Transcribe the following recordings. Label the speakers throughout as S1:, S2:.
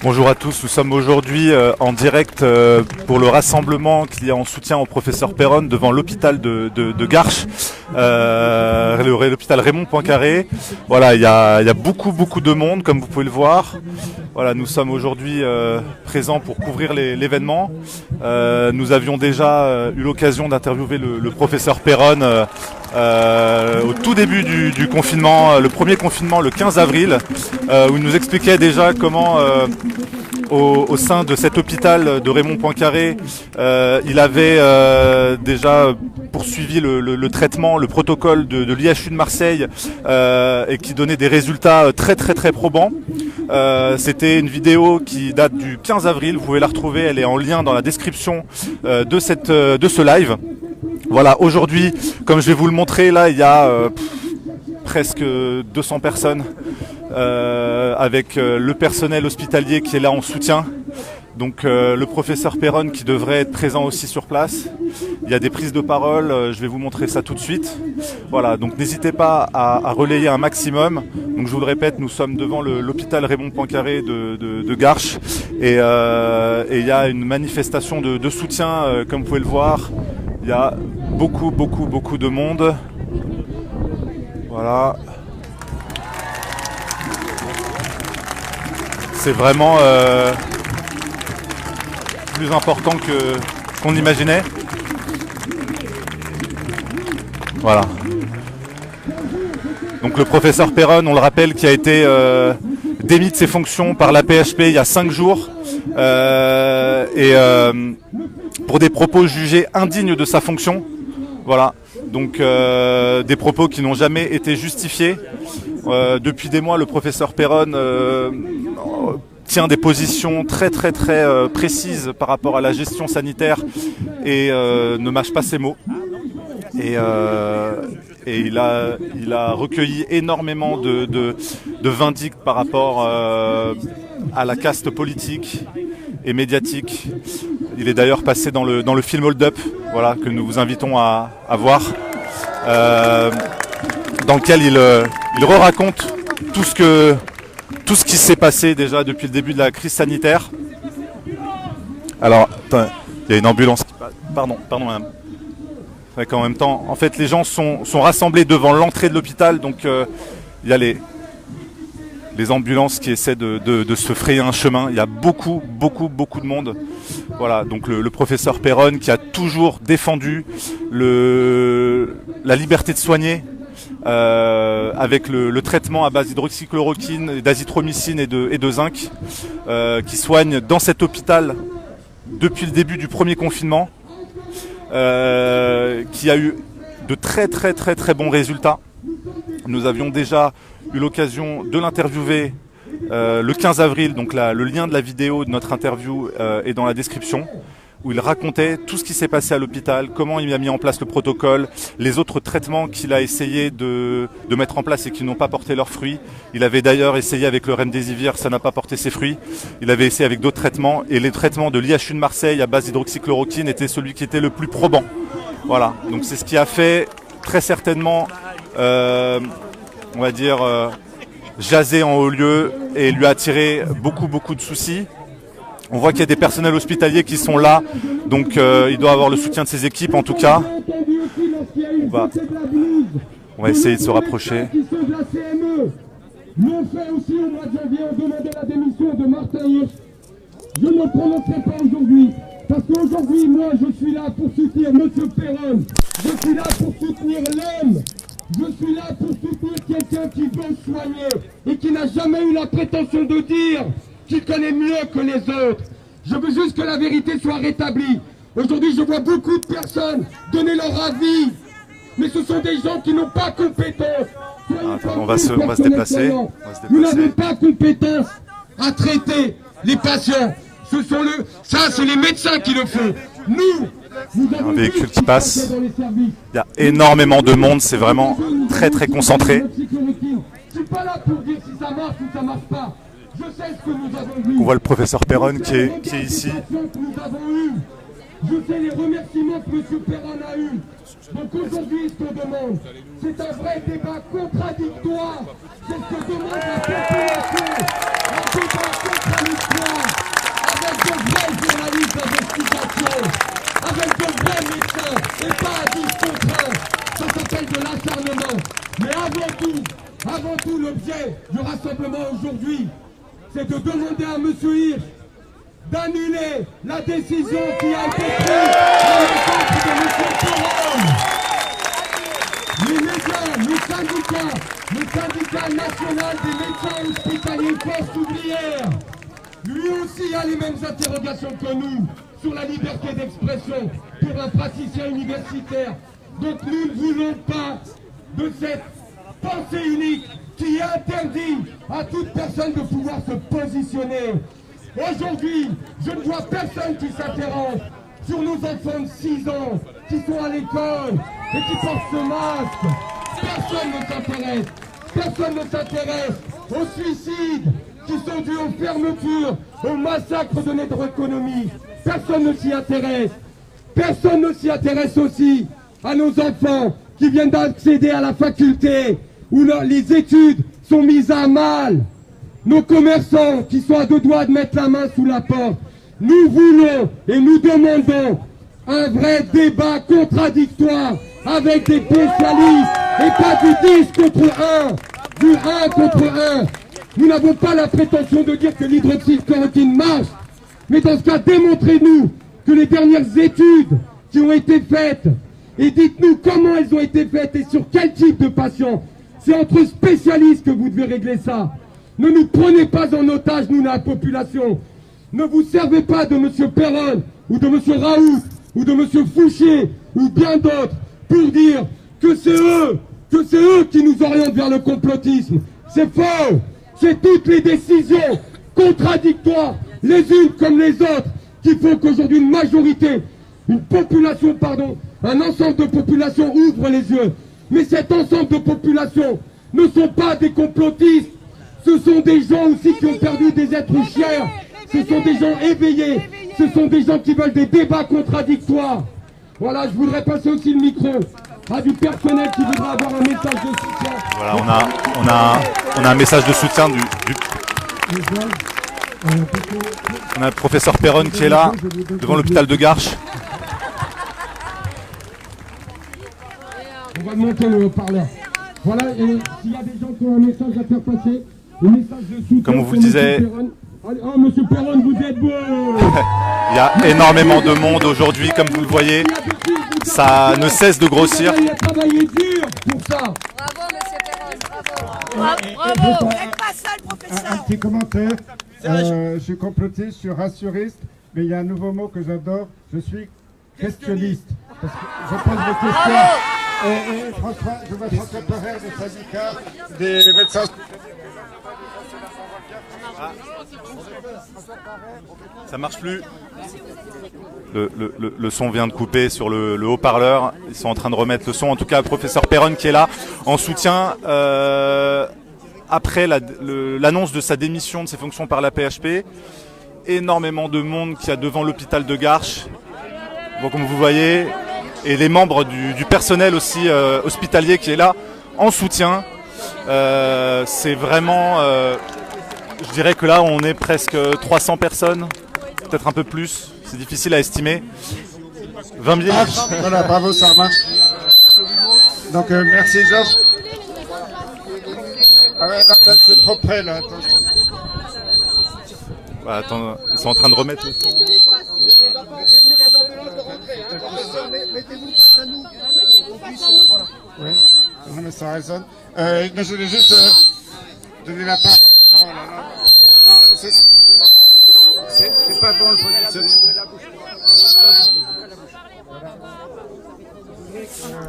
S1: Bonjour à tous, nous sommes aujourd'hui en direct pour le rassemblement qu'il y a en soutien au professeur Perron devant l'hôpital de Garches, l'hôpital Raymond Poincaré. Voilà, il y a beaucoup de monde comme vous pouvez le voir. Voilà, nous sommes aujourd'hui présents pour couvrir l'événement. Nous avions déjà eu l'occasion d'interviewer le professeur Perron au tout début du confinement, le premier confinement le 15 avril, où il nous expliquait déjà comment au sein de cet hôpital de Raymond Poincaré, il avait déjà poursuivi le traitement, le protocole de l'IHU de Marseille et qui donnait des résultats très probants. C'était une vidéo qui date du 15 avril, vous pouvez la retrouver, elle est en lien dans la description de ce live. Voilà, aujourd'hui, comme je vais vous le montrer, là il y a presque 200 personnes avec le personnel hospitalier qui est là en soutien. Donc le professeur Perron qui devrait être présent aussi sur place. Il y a des prises de parole, je vais vous montrer ça tout de suite. Voilà, donc n'hésitez pas à relayer un maximum. Donc je vous le répète, nous sommes devant l'hôpital Raymond Poincaré de Garches et il y a une manifestation de soutien, comme vous pouvez le voir. Il y a beaucoup de monde. Voilà. C'est vraiment plus important qu'on imaginait. Voilà. Donc le professeur Perron, on le rappelle, qui a été démis de ses fonctions par la PHP il y a 5 jours pour des propos jugés indignes de sa fonction. Voilà. Donc des propos qui n'ont jamais été justifiés. Depuis des mois, le professeur Perron tient des positions très précises par rapport à la gestion sanitaire et ne mâche pas ses mots. Et il a recueilli énormément de vindictes par rapport à la caste politique et médiatique. Il est d'ailleurs passé dans le film Hold Up, voilà, que nous vous invitons à voir, dans lequel il raconte tout ce qui s'est passé déjà depuis le début de la crise sanitaire. Alors, attends, il y a une ambulance qui passe. Pardon madame. C'est qu'en même temps, en fait, les gens sont rassemblés devant l'entrée de l'hôpital, donc il y a les ambulances qui essaient de se frayer un chemin. Il y a beaucoup de monde. Voilà, donc le professeur Perron qui a toujours défendu la liberté de soigner avec le traitement à base d'hydroxychloroquine, d'azithromycine et de zinc, qui soigne dans cet hôpital depuis le début du premier confinement, qui a eu de très bons résultats. Nous avions déjà eu l'occasion de l'interviewer le 15 avril, donc le lien de la vidéo de notre interview est dans la description, où il racontait tout ce qui s'est passé à l'hôpital, comment il a mis en place le protocole, les autres traitements qu'il a essayé de mettre en place et qui n'ont pas porté leurs fruits. Il avait d'ailleurs essayé avec le Remdesivir, ça n'a pas porté ses fruits. Il avait essayé avec d'autres traitements et les traitements de l'IHU de Marseille à base d'hydroxychloroquine était celui qui était le plus probant. Voilà, donc c'est ce qui a fait très certainement, on va dire, jaser en haut lieu et lui a attiré beaucoup de soucis. On voit qu'il y a des personnels hospitaliers qui sont là, donc il doit avoir le soutien de ses équipes en tout cas. On va essayer de se rapprocher.
S2: L'ont fait aussi au mois de janvier, on demandait la démission de Martin Hirsch. Je ne prononcerai pas aujourd'hui, parce qu'aujourd'hui, moi, je suis là pour soutenir M. Perron. Je suis là pour soutenir l'homme. Je suis là pour soutenir quelqu'un qui veut soigner et qui n'a jamais eu la prétention de dire qu'il connaît mieux que les autres. Je veux juste que la vérité soit rétablie. Aujourd'hui, je vois beaucoup de personnes donner leur avis, mais ce sont des gens qui n'ont pas compétence.
S1: On va se déplacer.
S2: Vous n'avez pas compétence à traiter les patients. Ça, c'est les médecins qui le font. Nous,
S1: un véhicule qui passe. Il y a énormément de monde, c'est vraiment très très concentré.
S2: Je suis pas là pour dire si ça marche ou ça marche pas. Je sais ce que nous avons vu.
S1: On voit le professeur Perron qui est ici.
S2: Je sais les remerciements que M. Perron a eus. Donc aujourd'hui, ce qu'on demande, c'est un vrai débat contradictoire. C'est ce que demande la population. Un débat contradictoire avec de vrais journalistes d'investigation, avec de vrais médecins et pas à 10 contre 1. Ça s'appelle de l'acharnement. Mais avant tout, l'objet du rassemblement aujourd'hui, c'est de demander à M. Hirsch d'annuler la décision qui a été prise à l'encontre de M. Perron. Les médias, le syndicat national des médecins hospitaliers Force ouvrière, lui aussi a les mêmes interrogations que nous sur la liberté d'expression pour un praticien universitaire. Donc nous ne voulons pas de cette pensée unique qui interdit à toute personne de pouvoir se positionner. Aujourd'hui, je ne vois personne qui s'interroge sur nos enfants de 6 ans qui sont à l'école et qui portent ce masque. Personne ne s'intéresse. Personne ne s'intéresse aux suicides qui sont dus aux fermetures, au massacre de notre économie. Personne ne s'y intéresse. Personne ne s'y intéresse aussi à nos enfants qui viennent d'accéder à la faculté où les études sont mises à mal. Nos commerçants qui sont à 2 doigts de mettre la main sous la porte. Nous voulons et nous demandons un vrai débat contradictoire avec des spécialistes et pas du 10 contre 1, du 1 contre 1. Nous n'avons pas la prétention de dire que l'hydroxychloroquine marche, mais dans ce cas, démontrez-nous que les dernières études qui ont été faites, et dites-nous comment elles ont été faites et sur quel type de patients. C'est entre spécialistes que vous devez régler ça. Ne nous prenez pas en otage, nous, la population. Ne vous servez pas de M. Perron, ou de M. Raoult, ou de M. Fouché, ou bien d'autres, pour dire que c'est eux qui nous orientent vers le complotisme. C'est faux. C'est toutes les décisions contradictoires, les unes comme les autres, qui font qu'aujourd'hui une majorité, un ensemble de populations ouvre les yeux. Mais cet ensemble de populations ne sont pas des complotistes. Ce sont des gens aussi qui ont perdu des êtres chers. Ce sont des gens éveillés. Ce sont des gens qui veulent des débats contradictoires. Voilà, je voudrais passer aussi le micro à du personnel qui voudra avoir un message de soutien.
S1: Voilà, on a un message de soutien on a le professeur Perron qui est là, devant l'hôpital de Garches.
S2: On va monter le haut-parleur. Voilà, et s'il y a des gens qui ont un message à faire passer, un message de soutien.
S1: Comme on vous le disait,
S2: oh, monsieur Perron, vous êtes beau.
S1: Il y a énormément de monde aujourd'hui, comme vous le voyez. Ça ne cesse de grossir.
S2: Il a travaillé dur pour ça.
S3: Bravo, monsieur Perron, bravo. Bravo. Faites pas ça, le professeur.
S4: Un petit commentaire. Je suis complotiste, je suis rassuriste, mais il y a un nouveau mot que j'adore. Je suis questionniste. Parce que je pose des questions. Et François, je vois François Perret du syndicat des médecins.
S1: Ça marche plus. Le son vient de couper sur le haut-parleur. Ils sont en train de remettre le son. En tout cas, le professeur Perron qui est là en soutien après l'annonce de sa démission de ses fonctions par la PHP. Énormément de monde qui a devant l'hôpital de Garches. Bon, comme vous voyez, et les membres du personnel aussi hospitalier qui est là en soutien. C'est vraiment, je dirais que là on est presque 300 personnes, peut-être un peu plus, c'est difficile à estimer. 20 000.
S4: Voilà, bravo, ça marche. Donc merci Georges. Ah ouais, là, c'est trop près là, attention.
S1: Voilà, attends, ils sont en train de remettre le son.
S4: Mettez-vous face à nous. Oui, non, mais ça résonne. Mais je voulais juste donner la parole. Oh là là. Non, c'est pas bon le positionnement.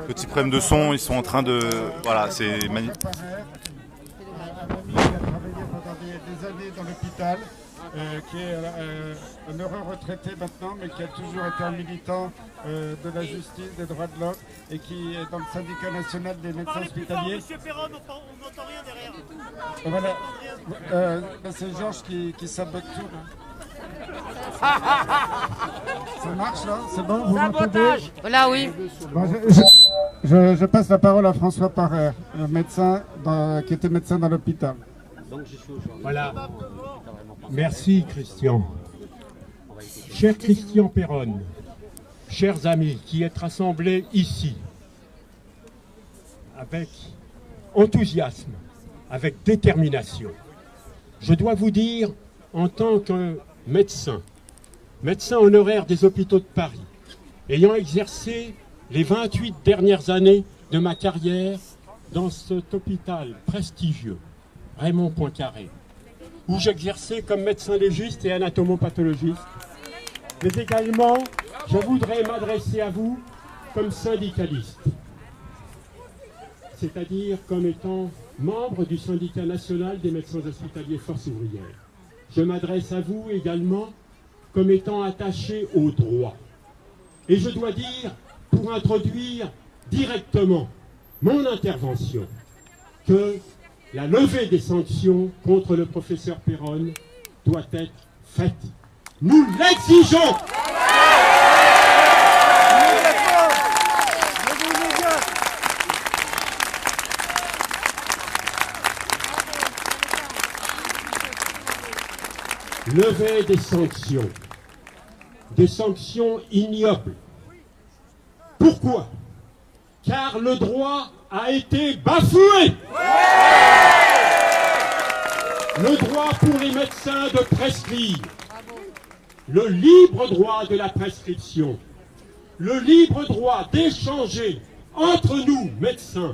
S1: Petit problème de son, ils sont en train de... Voilà, c'est magnifique.
S4: Il a travaillé pendant des années dans l'hôpital. qui est un heureux retraité maintenant, mais qui a toujours été un militant de la justice, des droits de l'homme, et qui est dans le syndicat national des médecins hospitaliers.
S5: Monsieur Perron, on n'entend rien derrière.
S4: Voilà. C'est Georges qui sabote tout. Là. Ça marche là? C'est bon? Vous m'entendez?
S3: Là, oui.
S4: Bon, je passe la parole à François Parrer, médecin qui était médecin dans l'hôpital.
S6: Voilà. Merci Christian. Cher Christian Perron, chers amis qui êtes rassemblés ici, avec enthousiasme, avec détermination, je dois vous dire, en tant que médecin honoraire des hôpitaux de Paris, ayant exercé les 28 dernières années de ma carrière dans cet hôpital prestigieux, Raymond Poincaré, où j'exerçais comme médecin légiste et anatomopathologiste, mais également, je voudrais m'adresser à vous comme syndicaliste, c'est-à-dire comme étant membre du syndicat national des médecins hospitaliers Force ouvrière. Je m'adresse à vous également comme étant attaché au droit. Et je dois dire, pour introduire directement mon intervention, que la levée des sanctions contre le professeur Perron doit être faite. Nous l'exigeons! Levée des sanctions ignobles. Pourquoi? Car le droit a été bafoué. Le droit pour les médecins de prescrire, le libre droit de la prescription, le libre droit d'échanger entre nous, médecins,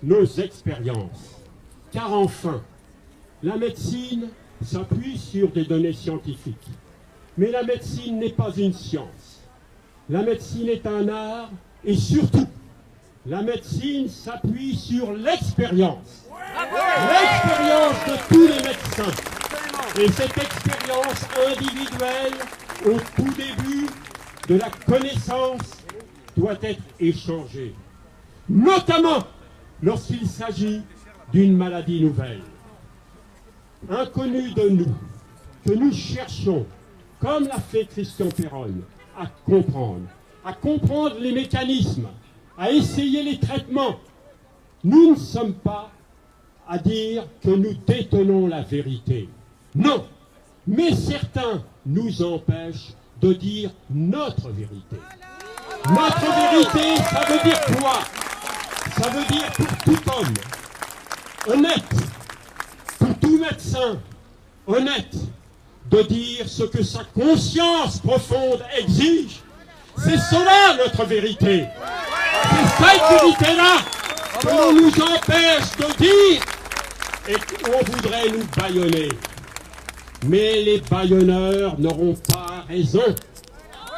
S6: nos expériences. Car enfin, la médecine s'appuie sur des données scientifiques. Mais la médecine n'est pas une science. La médecine est un art et surtout, la médecine s'appuie sur l'expérience. L'expérience de tous les médecins. Et cette expérience individuelle, au tout début de la connaissance, doit être échangée. Notamment lorsqu'il s'agit d'une maladie nouvelle. Inconnue de nous, que nous cherchons, comme l'a fait Christian Perron, à comprendre les mécanismes, à essayer les traitements. Nous ne sommes pas à dire que nous détenons la vérité. Non, mais certains nous empêchent de dire notre vérité. Notre vérité, ça veut dire quoi? Ça veut dire pour tout homme honnête, pour tout médecin honnête, de dire ce que sa conscience profonde exige. C'est cela notre vérité. C'est cette vérité-là que l'on nous empêche de dire et qu'on voudrait nous bâillonner. Mais les bâillonneurs n'auront pas raison.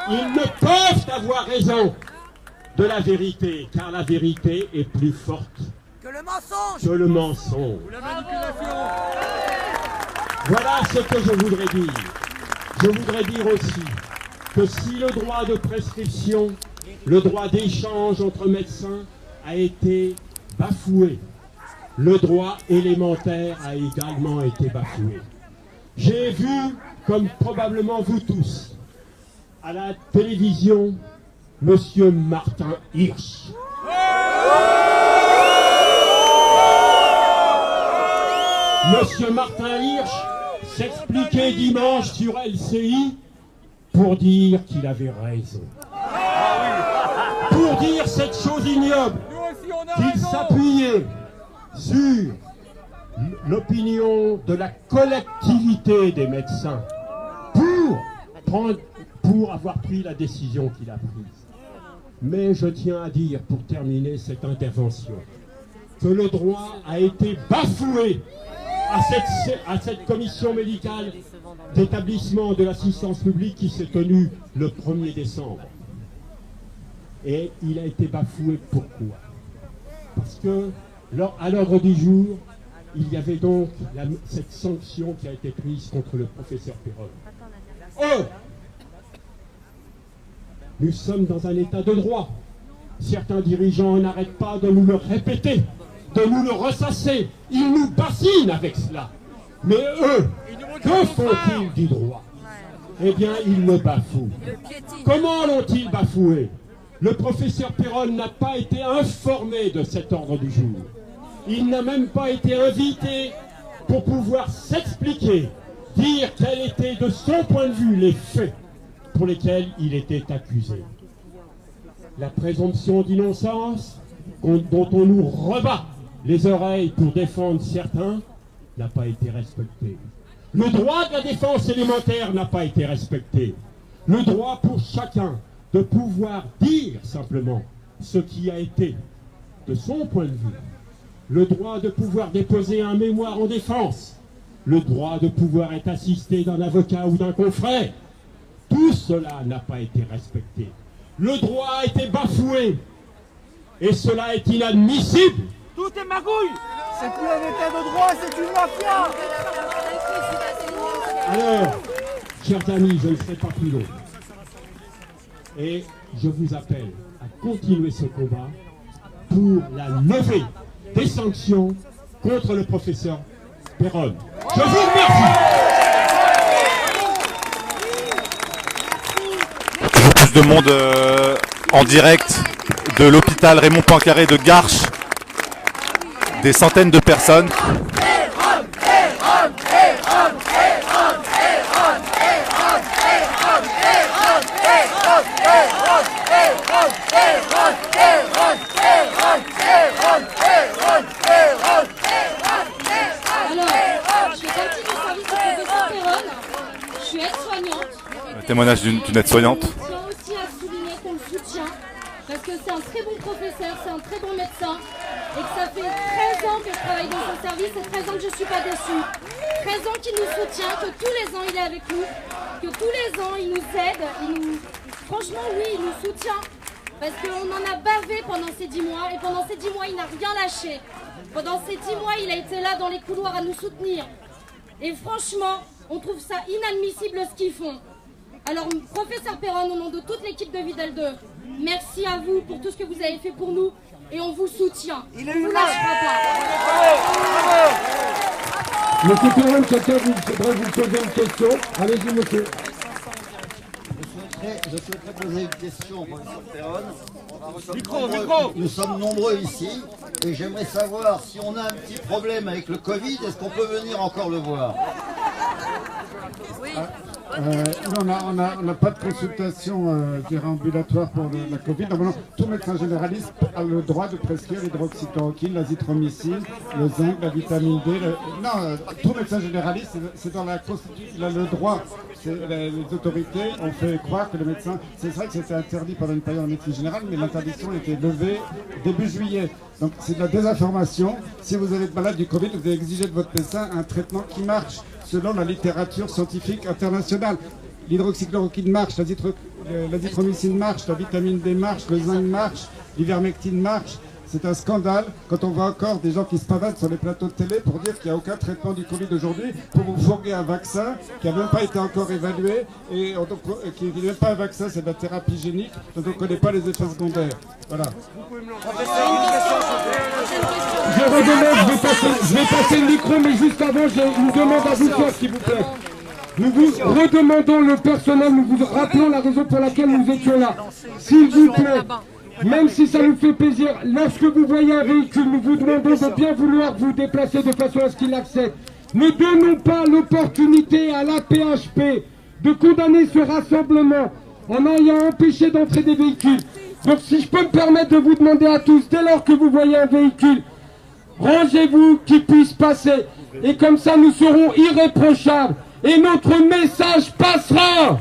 S6: Ils ne peuvent avoir raison de la vérité, car la vérité est plus forte
S3: Que le mensonge.
S6: que le mensonge. Voilà ce que je voudrais dire. Je voudrais dire aussi que si le droit de prescription, le droit d'échange entre médecins a été bafoué, le droit élémentaire a également été bafoué. J'ai vu, comme probablement vous tous, à la télévision, Monsieur Martin Hirsch. Monsieur Martin Hirsch s'expliquait dimanche sur LCI pour dire qu'il avait raison. Pour dire cette chose ignoble, qu'il s'appuyait sur l'opinion de la collectivité des médecins pour avoir pris la décision qu'il a prise. Mais je tiens à dire, pour terminer cette intervention, que le droit a été bafoué à cette commission médicale d'établissement de l'assistance publique qui s'est tenue le 1er décembre. Et il a été bafoué pourquoi? Parce que, à l'ordre du jour, il y avait donc cette sanction qui a été prise contre le professeur Péronne. Oh! Nous sommes dans un état de droit. Certains dirigeants n'arrêtent pas de nous le répéter, de nous le ressasser. Ils nous bassinent avec cela. Mais eux, que font-ils du droit? Eh bien, ils le bafouent. Comment l'ont-ils bafoué? Le professeur Péronne n'a pas été informé de cet ordre du jour. Il n'a même pas été invité pour pouvoir s'expliquer, dire quels étaient de son point de vue les faits pour lesquels il était accusé. La présomption d'innocence, dont on nous rebat les oreilles pour défendre certains, n'a pas été respectée. Le droit de la défense élémentaire n'a pas été respecté. Le droit pour chacun de pouvoir dire simplement ce qui a été de son point de vue. Le droit de pouvoir déposer un mémoire en défense. Le droit de pouvoir être assisté d'un avocat ou d'un confrère. Tout cela n'a pas été respecté. Le droit a été bafoué. Et cela est inadmissible.
S5: Tout est magouille. C'est plus un état de droit, c'est une mafia.
S6: Alors, chers amis, je ne serai pas plus long. Et je vous appelle à continuer ce combat pour la levée des sanctions contre le professeur Péronne. Je vous remercie.
S1: Toujours plus de monde en direct de l'hôpital Raymond Poincaré de Garches. Des centaines de personnes. Témoignage d'une aide-soignante.
S7: Je tiens aussi à souligner qu'on le soutient parce que c'est un très bon professeur, c'est un très bon médecin et que ça fait 13 ans que je travaille dans son service et 13 ans que je ne suis pas déçue. 13 ans qu'il nous soutient, que tous les ans il est avec nous, que tous les ans il nous aide, franchement oui, il nous soutient parce qu'on en a bavé pendant ces 10 mois et pendant ces 10 mois il n'a rien lâché. Pendant ces 10 mois il a été là dans les couloirs à nous soutenir et franchement on trouve ça inadmissible ce qu'ils font. Alors, professeur Péronne, au nom de toute l'équipe de Vidal 2, merci à vous pour tout ce que vous avez fait pour nous et on vous soutient. On ne vous lâchera pas.
S2: Monsieur Péronne, quelqu'un voudrait vous poser une question. Allez-y, monsieur.
S8: Je souhaiterais poser une question au professeur Péronne. Nous sommes nombreux ici et j'aimerais savoir si on a un petit problème avec le Covid, est-ce qu'on peut venir encore le voir?
S3: Oui.
S4: On n'a pas de consultation ambulatoire pour la Covid. Normalement, tout médecin généraliste a le droit de prescrire l'hydroxychloroquine, l'azithromycine, le zinc, la vitamine D. Tout médecin généraliste, c'est dans la Constitution, il a le droit. Les autorités ont fait croire que le médecin... C'est vrai que c'était interdit pendant une période en médecine générale, mais l'interdiction a été levée début juillet. Donc c'est de la désinformation. Si vous êtes malade du Covid, vous devez exiger de votre médecin un traitement qui marche selon la littérature scientifique internationale. L'hydroxychloroquine marche, l'azithromycine marche, la vitamine D marche, le zinc marche, l'ivermectine marche. C'est un scandale quand on voit encore des gens qui se pavanent sur les plateaux de télé pour dire qu'il n'y a aucun traitement du Covid aujourd'hui, pour vous fourguer un vaccin qui n'a même pas été encore évalué et qui n'est même pas un vaccin, c'est de la thérapie génique, dont on ne connaît pas les effets secondaires. Voilà.
S2: Je vais passer le micro, mais juste avant, j'ai une demande à vous faire, s'il vous plaît. Nous vous redemandons le personnel, nous vous rappelons la raison pour laquelle nous étions là. S'il vous plaît, même si ça nous fait plaisir, lorsque vous voyez un véhicule, nous vous demandons de bien vouloir vous déplacer de façon à ce qu'il accède. Ne donnons pas l'opportunité à l'APHP de condamner ce rassemblement en ayant empêché d'entrer des véhicules. Donc si je peux me permettre de vous demander à tous, dès lors que vous voyez un véhicule, rangez-vous qu'il puisse passer. Et comme ça, nous serons irréprochables. Et notre message passera.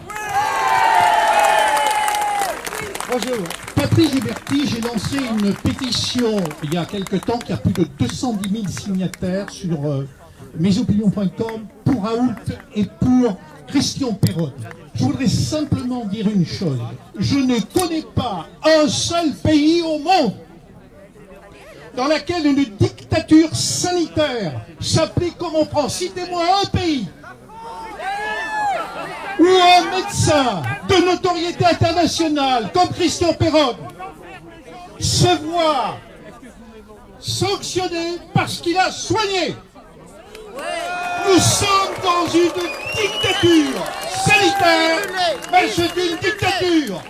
S9: Bonjour. Patrice Giberti, j'ai lancé une pétition il y a quelque temps qui a plus de 210 000 signataires sur mesopinions.com pour Raoult et pour Christian Péronne. Je voudrais simplement dire une chose. Je ne connais pas un seul pays au monde dans laquelle une dictature sanitaire s'applique comme on prend. Citez-moi un pays où un médecin de notoriété internationale comme Christian Perron se voit sanctionné parce qu'il a soigné. Nous sommes dans une dictature sanitaire, mais je dis une dictature.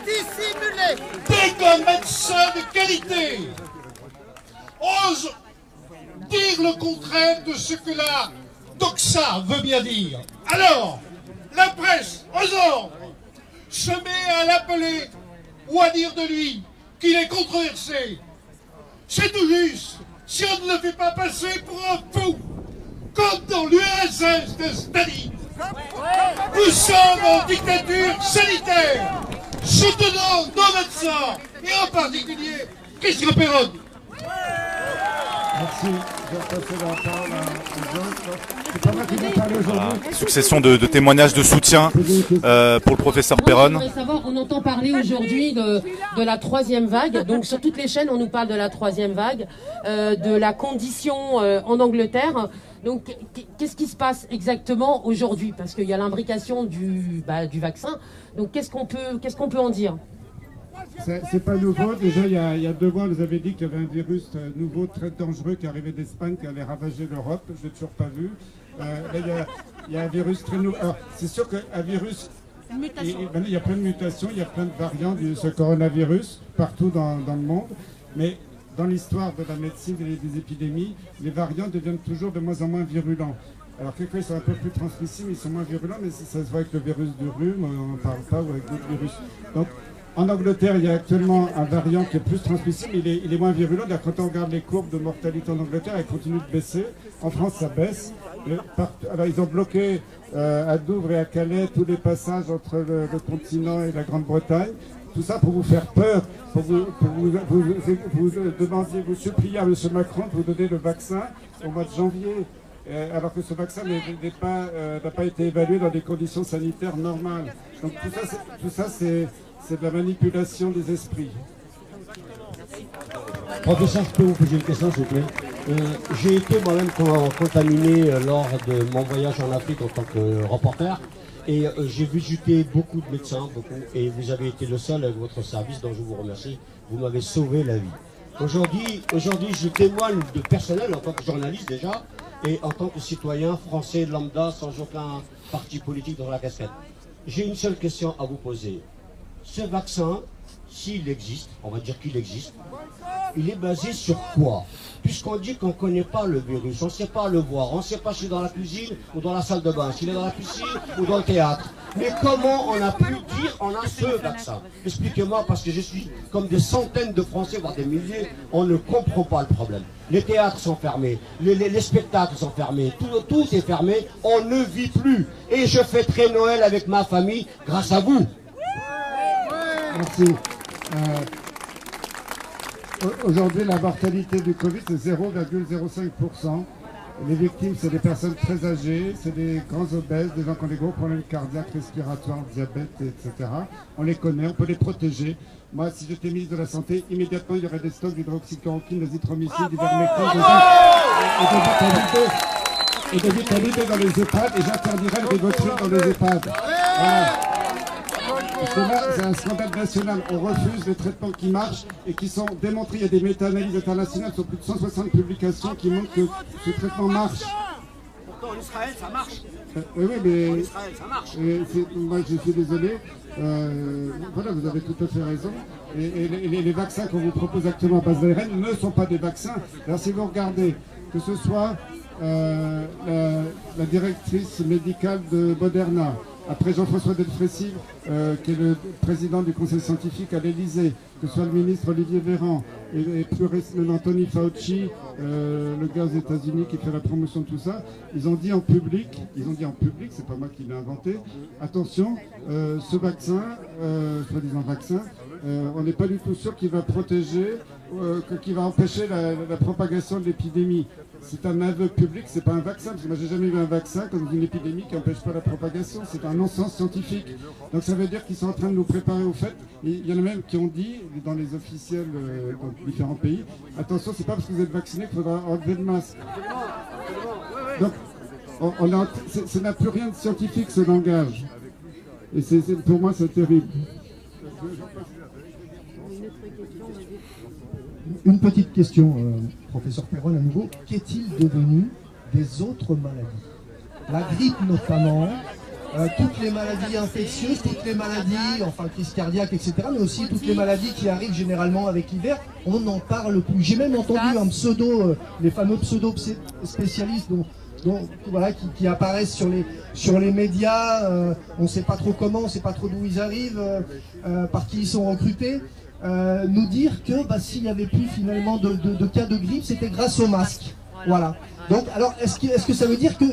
S9: Dès qu'un médecin de qualité ose dire le contraire de ce que la doxa veut bien dire, alors la presse, aux ordres, se met à l'appeler ou à dire de lui qu'il est controversé. C'est tout juste si on ne le fait pas passer pour un fou, comme dans l'URSS de Staline. Nous sommes en dictature sanitaire, soutenant nos médecins, et en particulier Christian Perron.
S4: Merci. Je vais passer la parole à Jean. C'est pas moi qui vais parler aujourd'hui.
S1: Succession de témoignages de soutien pour le professeur Perron.
S10: Moi, je voudrais savoir, on entend parler aujourd'hui de la troisième vague. Donc sur toutes les chaînes, on nous parle de la troisième vague, de la condition en Angleterre. Donc qu'est-ce qui se passe exactement aujourd'hui? Parce qu'il y a l'imbrication du vaccin. Donc qu'est-ce qu'on peut en dire?
S4: C'est pas nouveau. Déjà, il y a 2 mois, vous avez dit qu'il y avait un virus nouveau, très dangereux, qui arrivait d'Espagne, qui allait ravager l'Europe. Je l'ai toujours pas vu. Là, il y a un virus très nouveau. Alors, c'est sûr qu'un virus... Il y a plein de mutations, il y a plein de variants de ce coronavirus, partout dans le monde. Mais dans l'histoire de la médecine et des épidémies, les variants deviennent toujours de moins en moins virulents. Alors, quelquefois, ils sont un peu plus transmissibles, ils sont moins virulents, mais ça se voit avec le virus du rhume, on n'en parle pas, ou avec d'autres virus. Donc, en Angleterre, il y a actuellement un variant qui est plus transmissible, il est moins virulent. Quand on regarde les courbes de mortalité en Angleterre, elles continuent de baisser. En France, ça baisse. Alors, ils ont bloqué à Douvres et à Calais tous les passages entre le continent et la Grande-Bretagne. Tout ça pour vous faire peur, pour vous demandiez, vous suppliez à M. Macron de vous donner le vaccin au mois de janvier. Alors que ce vaccin n'a pas été évalué dans des conditions sanitaires normales. Donc tout ça c'est de la manipulation des esprits.
S11: Professeur, je peux vous poser une question, s'il vous plaît? J'ai été moi-même contaminé lors de mon voyage en Afrique en tant que reporter. Et j'ai visité beaucoup de médecins, et vous avez été le seul avec votre service, dont je vous remercie. Vous m'avez sauvé la vie. Aujourd'hui, je témoigne de personnel en tant que journaliste déjà, et en tant que citoyen français lambda, sans aucun parti politique dans la casquette. J'ai une seule question à vous poser. Ce vaccin, s'il existe, on va dire qu'il existe, il est basé sur quoi? Puisqu'on dit qu'on ne connaît pas le virus, on ne sait pas le voir, on ne sait pas s'il est dans la cuisine ou dans la salle de bain, s'il est dans la piscine ou dans le théâtre. Mais comment on a pu dire on a ce vaccin? Expliquez-moi, parce que je suis comme des centaines de Français, voire des milliers, on ne comprend pas le problème. Les théâtres sont fermés, les spectacles sont fermés, tout est fermé, on ne vit plus. Et je fêterai Noël avec ma famille grâce à vous.
S4: Merci. Aujourd'hui, la mortalité du Covid, c'est 0,05%. Les victimes, c'est des personnes très âgées, c'est des grands obèses, des gens qui ont des gros problèmes cardiaques, respiratoires, diabète, etc. On les connaît, on peut les protéger. Moi, si j'étais ministre de la Santé, immédiatement, il y aurait des stocks d'hydroxychloroquine, d'azithromycine, d'ivermectin, et de vitamines dans les EHPAD, et j'interdirais le rivotril dans les EHPAD. Voilà. Parce que là, c'est un scandale national. On refuse les traitements qui marchent et qui sont démontrés. Il y a des méta-analyses internationales sur plus de 160 publications qui montrent que ce traitement marche.
S5: Pourtant, en Israël, ça marche.
S4: Oui, mais...
S5: En Israël, ça marche.
S4: Moi, je suis désolé. Voilà, vous avez tout à fait raison. Et les vaccins qu'on vous propose actuellement à base d'ARN ne sont pas des vaccins. Alors, si vous regardez, que ce soit la directrice médicale de Moderna, après Jean-François Delfrécy, qui est le président du conseil scientifique à l'Elysée, que ce soit le ministre Olivier Véran, et plus récemment Anthony Fauci, le gars aux États-Unis qui fait la promotion de tout ça, ils ont dit en public, c'est pas moi qui l'ai inventé, attention, ce vaccin, soi-disant vaccin, on n'est pas du tout sûr qu'il va protéger, qu'il va empêcher la propagation de l'épidémie. C'est un aveu public, c'est pas un vaccin, parce que moi j'ai jamais vu un vaccin comme une épidémie qui n'empêche pas la propagation, c'est un non-sens scientifique. Donc ça veut dire qu'ils sont en train de nous préparer au fait. Et il y en a même qui ont dit, dans les officiels dans différents pays, attention, c'est pas parce que vous êtes vacciné qu'il faudra enlever le masque. Donc ça n'a plus rien de scientifique ce langage. Et pour moi c'est terrible.
S9: Une petite question, professeur Perron, à nouveau. Qu'est-il devenu des autres maladies? La grippe notamment, toutes les maladies infectieuses, toutes les maladies, enfin crise cardiaque, etc., mais aussi toutes les maladies qui arrivent généralement avec l'hiver, on n'en parle plus. J'ai même entendu un pseudo, les fameux pseudo-spécialistes voilà, qui apparaissent sur les médias, on ne sait pas trop comment, on ne sait pas trop d'où ils arrivent, par qui ils sont recrutés. Nous dire que s'il n'y avait plus finalement de cas de grippe, c'était grâce au masque. Voilà. Donc, alors, est-ce que ça veut dire que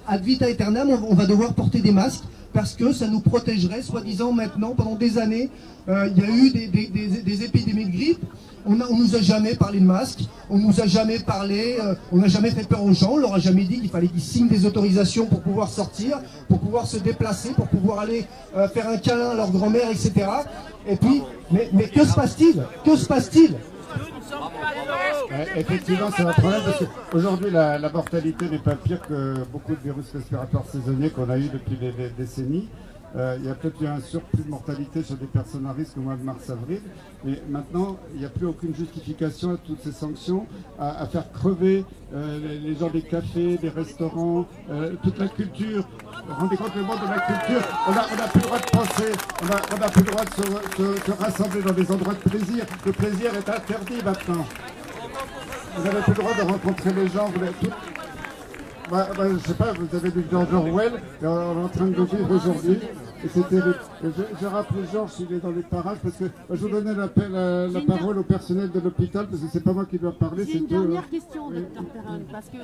S9: ad vitam aeternam, on va devoir porter des masques parce que ça nous protégerait, soi-disant maintenant, pendant des années, il y a eu des épidémies de grippe. On nous a jamais parlé de masques, on nous a jamais parlé, on n'a jamais fait peur aux gens, on leur a jamais dit qu'il fallait qu'ils signent des autorisations pour pouvoir sortir, pour pouvoir se déplacer, pour pouvoir aller faire un câlin à leur grand-mère, etc. Et puis, mais que se passe-t-il? Que se passe-t-il?
S4: Effectivement, c'est un problème parce qu'aujourd'hui, la mortalité n'est pas pire que beaucoup de virus respiratoires saisonniers qu'on a eu depuis des décennies. Il y a peut-être eu un surplus de mortalité sur des personnes à risque au mois de mars-avril, mais maintenant, il n'y a plus aucune justification à toutes ces sanctions, à faire crever les gens des cafés, des restaurants, toute la culture. Rendez-vous compte, le monde de la culture, on n'a plus le droit de penser, on n'a plus le droit de se rassembler dans des endroits de plaisir. Le plaisir est interdit maintenant. Vous n'avez plus le droit de rencontrer les gens. Je ne sais pas, vous avez lu George Orwell, et on est en train de le vivre aujourd'hui, et c'est terrible. J'ai rappelé Georges, il est dans les parages, parce que je vous donnais la parole au personnel de l'hôpital, parce que c'est pas moi qui dois parler, c'est eux.
S10: J'ai une dernière question, Dr Perron, parce que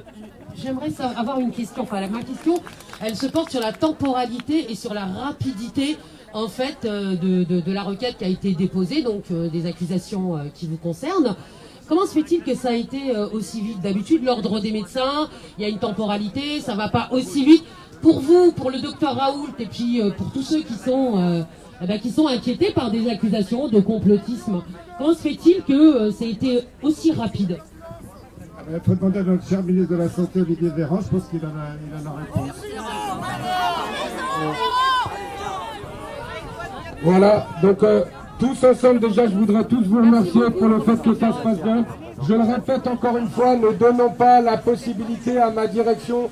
S10: j'aimerais avoir une question. Enfin, ma question, elle se porte sur la temporalité et sur la rapidité, en fait, de la requête qui a été déposée, donc des accusations qui vous concernent. Comment se fait-il que ça a été aussi vite? D'habitude, l'ordre des médecins, il y a une temporalité, ça ne va pas aussi vite. Pour vous, pour le docteur Raoult, et puis pour tous ceux qui sont inquiétés par des accusations de complotisme, comment se fait-il que ça a été aussi rapide?
S4: Il faut demander à notre cher ministre de la Santé, Olivier Véran, je pense qu'il a la réponse.
S2: Voilà, donc tous ensemble déjà, je voudrais tous vous remercier pour le fait que ça se passe bien. Je le répète encore une fois, ne donnons pas la possibilité à ma direction,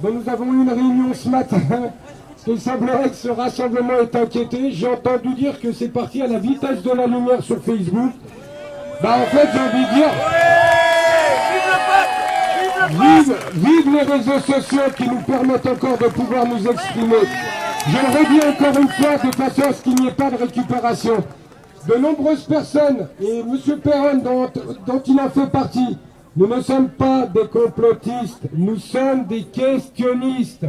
S2: dont nous avons eu une réunion ce matin, parce qu'il semblerait que ce rassemblement est inquiété. J'ai entendu dire que c'est parti à la vitesse de la lumière sur Facebook. En fait, j'ai envie de dire, vive les réseaux sociaux qui nous permettent encore de pouvoir nous exprimer. Je le redis encore une fois, de façon à ce qu'il n'y ait pas de récupération. De nombreuses personnes, et M. Perron dont il en fait partie, nous ne sommes pas des complotistes, nous sommes des questionnistes.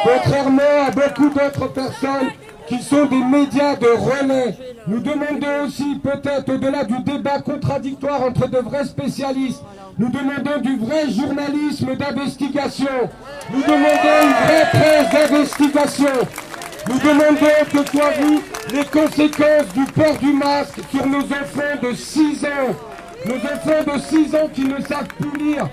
S2: Contrairement à beaucoup d'autres personnes qui sont des médias de relais, nous demandons aussi, peut-être au-delà du débat contradictoire entre de vrais spécialistes, nous demandons du vrai journalisme d'investigation, nous demandons une vraie presse d'investigation, nous demandons que soient vues les conséquences du port du masque sur nos enfants de 6 ans, nos enfants de 6 ans qui ne savent plus lire.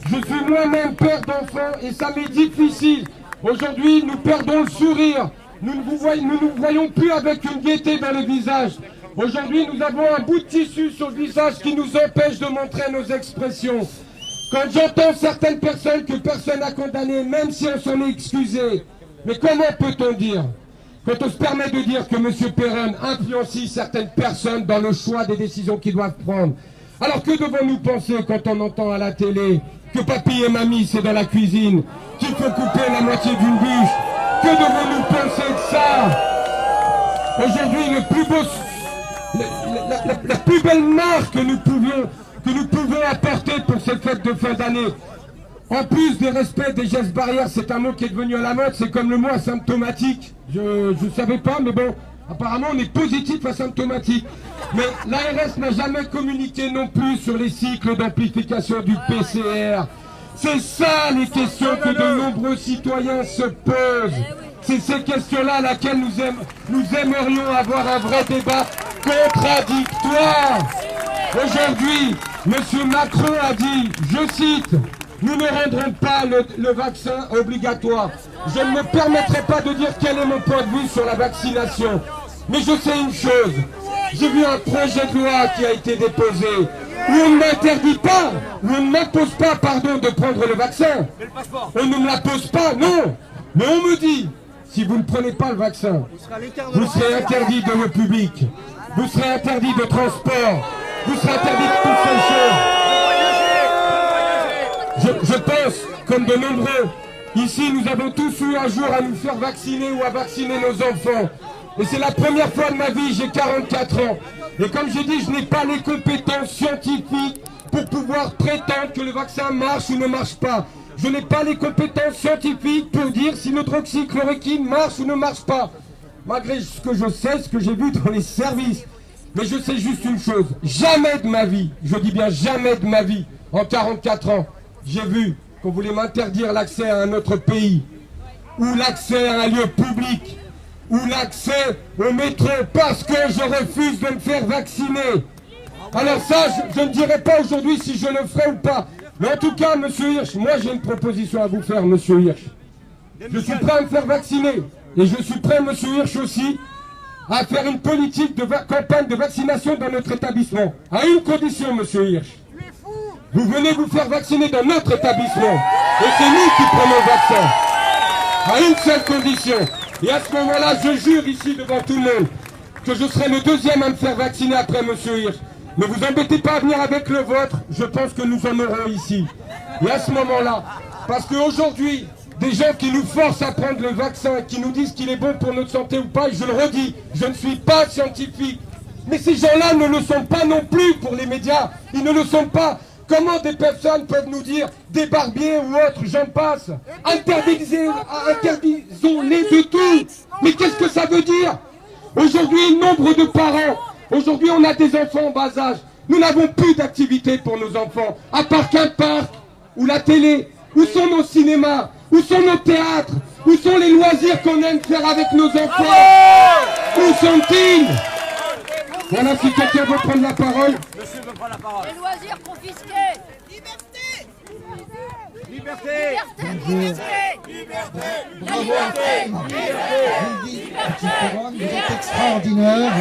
S2: Je suis moi-même père d'enfants et ça m'est difficile. Aujourd'hui, nous perdons le sourire. Nous ne nous voyons plus avec une gaieté dans le visage. Aujourd'hui, nous avons un bout de tissu sur le visage qui nous empêche de montrer nos expressions. Quand j'entends certaines personnes que personne n'a condamnées, même si on s'en est excusé, mais comment peut-on dire, quand on se permet de dire que M. Perron influencie certaines personnes dans le choix des décisions qu'ils doivent prendre? Alors que devons-nous penser quand on entend à la télé que papy et mamie c'est dans la cuisine, qu'il faut couper la moitié d'une bûche? Que devons-nous penser de ça? Aujourd'hui, la plus belle marque que nous pouvons apporter pour cette fête de fin d'année, en plus des respects des gestes barrières, c'est un mot qui est devenu à la mode, c'est comme le mot asymptomatique. Je ne savais pas, mais bon, Apparemment, on est positif asymptomatique. Mais l'ARS n'a jamais communiqué non plus sur les cycles d'amplification du PCR. C'est ça les questions que de nombreux citoyens se posent. C'est ces questions-là à laquelle nous aimerions avoir un vrai débat contradictoire. Aujourd'hui, M. Macron a dit, je cite, « Nous ne rendrons pas le vaccin obligatoire. » Je ne me permettrai pas de dire quel est mon point de vue sur la vaccination. Mais je sais une chose, j'ai vu un projet de loi qui a été déposé, où on ne m'interdit pas, où on ne m'impose pas, pardon, de prendre le vaccin. On ne me l'impose pas, non. Mais on me dit, si vous ne prenez pas le vaccin, vous serez interdit de lieu public, vous serez interdit de transport, vous serez interdit de toutes ces choses. Je pense, comme de nombreux, ici nous avons tous eu un jour à nous faire vacciner ou à vacciner nos enfants. Et c'est la première fois de ma vie, j'ai 44 ans. Et comme j'ai dit, je n'ai pas les compétences scientifiques pour pouvoir prétendre que le vaccin marche ou ne marche pas. Je n'ai pas les compétences scientifiques pour dire si l'hydroxychloroquine marche ou ne marche pas. Malgré ce que je sais, ce que j'ai vu dans les services. Mais je sais juste une chose, jamais de ma vie, je dis bien jamais de ma vie, en 44 ans, j'ai vu qu'on voulait m'interdire l'accès à un autre pays, ou l'accès à un lieu public, ou l'accès au métro, parce que je refuse de me faire vacciner. Alors ça, je ne dirai pas aujourd'hui si je le ferai ou pas. Mais en tout cas, monsieur Hirsch, moi j'ai une proposition à vous faire, monsieur Hirsch. Je suis prêt à me faire vacciner. Et je suis prêt, monsieur Hirsch aussi, à faire une politique de campagne de vaccination dans notre établissement. À une condition, monsieur Hirsch. Vous venez vous faire vacciner dans notre établissement. Et c'est nous qui prenons le vaccin. À une seule condition. Et à ce moment-là, je jure ici devant tout le monde que je serai le deuxième à me faire vacciner après monsieur Hirsch. Ne vous embêtez pas à venir avec le vôtre, je pense que nous en aurons ici. Et à ce moment-là, parce qu'aujourd'hui, des gens qui nous forcent à prendre le vaccin, qui nous disent qu'il est bon pour notre santé ou pas, et je le redis, je ne suis pas scientifique. Mais ces gens-là ne le sont pas non plus pour les médias, ils ne le sont pas. Comment des personnes peuvent nous dire, des barbiers ou autres, j'en passe, interdisons-les de tout. Mais qu'est-ce que ça veut dire? Aujourd'hui, nombre de parents, aujourd'hui on a des enfants en bas âge, nous n'avons plus d'activité pour nos enfants, à part qu'un parc, ou la télé. Où sont nos cinémas? Où sont nos théâtres? Où sont les loisirs qu'on aime faire avec nos enfants? Où sont-ils? Voilà, si quelqu'un veut prendre la parole.
S3: Monsieur veut prendre la parole. Les loisirs confisqués. Liberté. Liberté. Liberté.
S12: Bravo à vous. Vous êtes extraordinaire.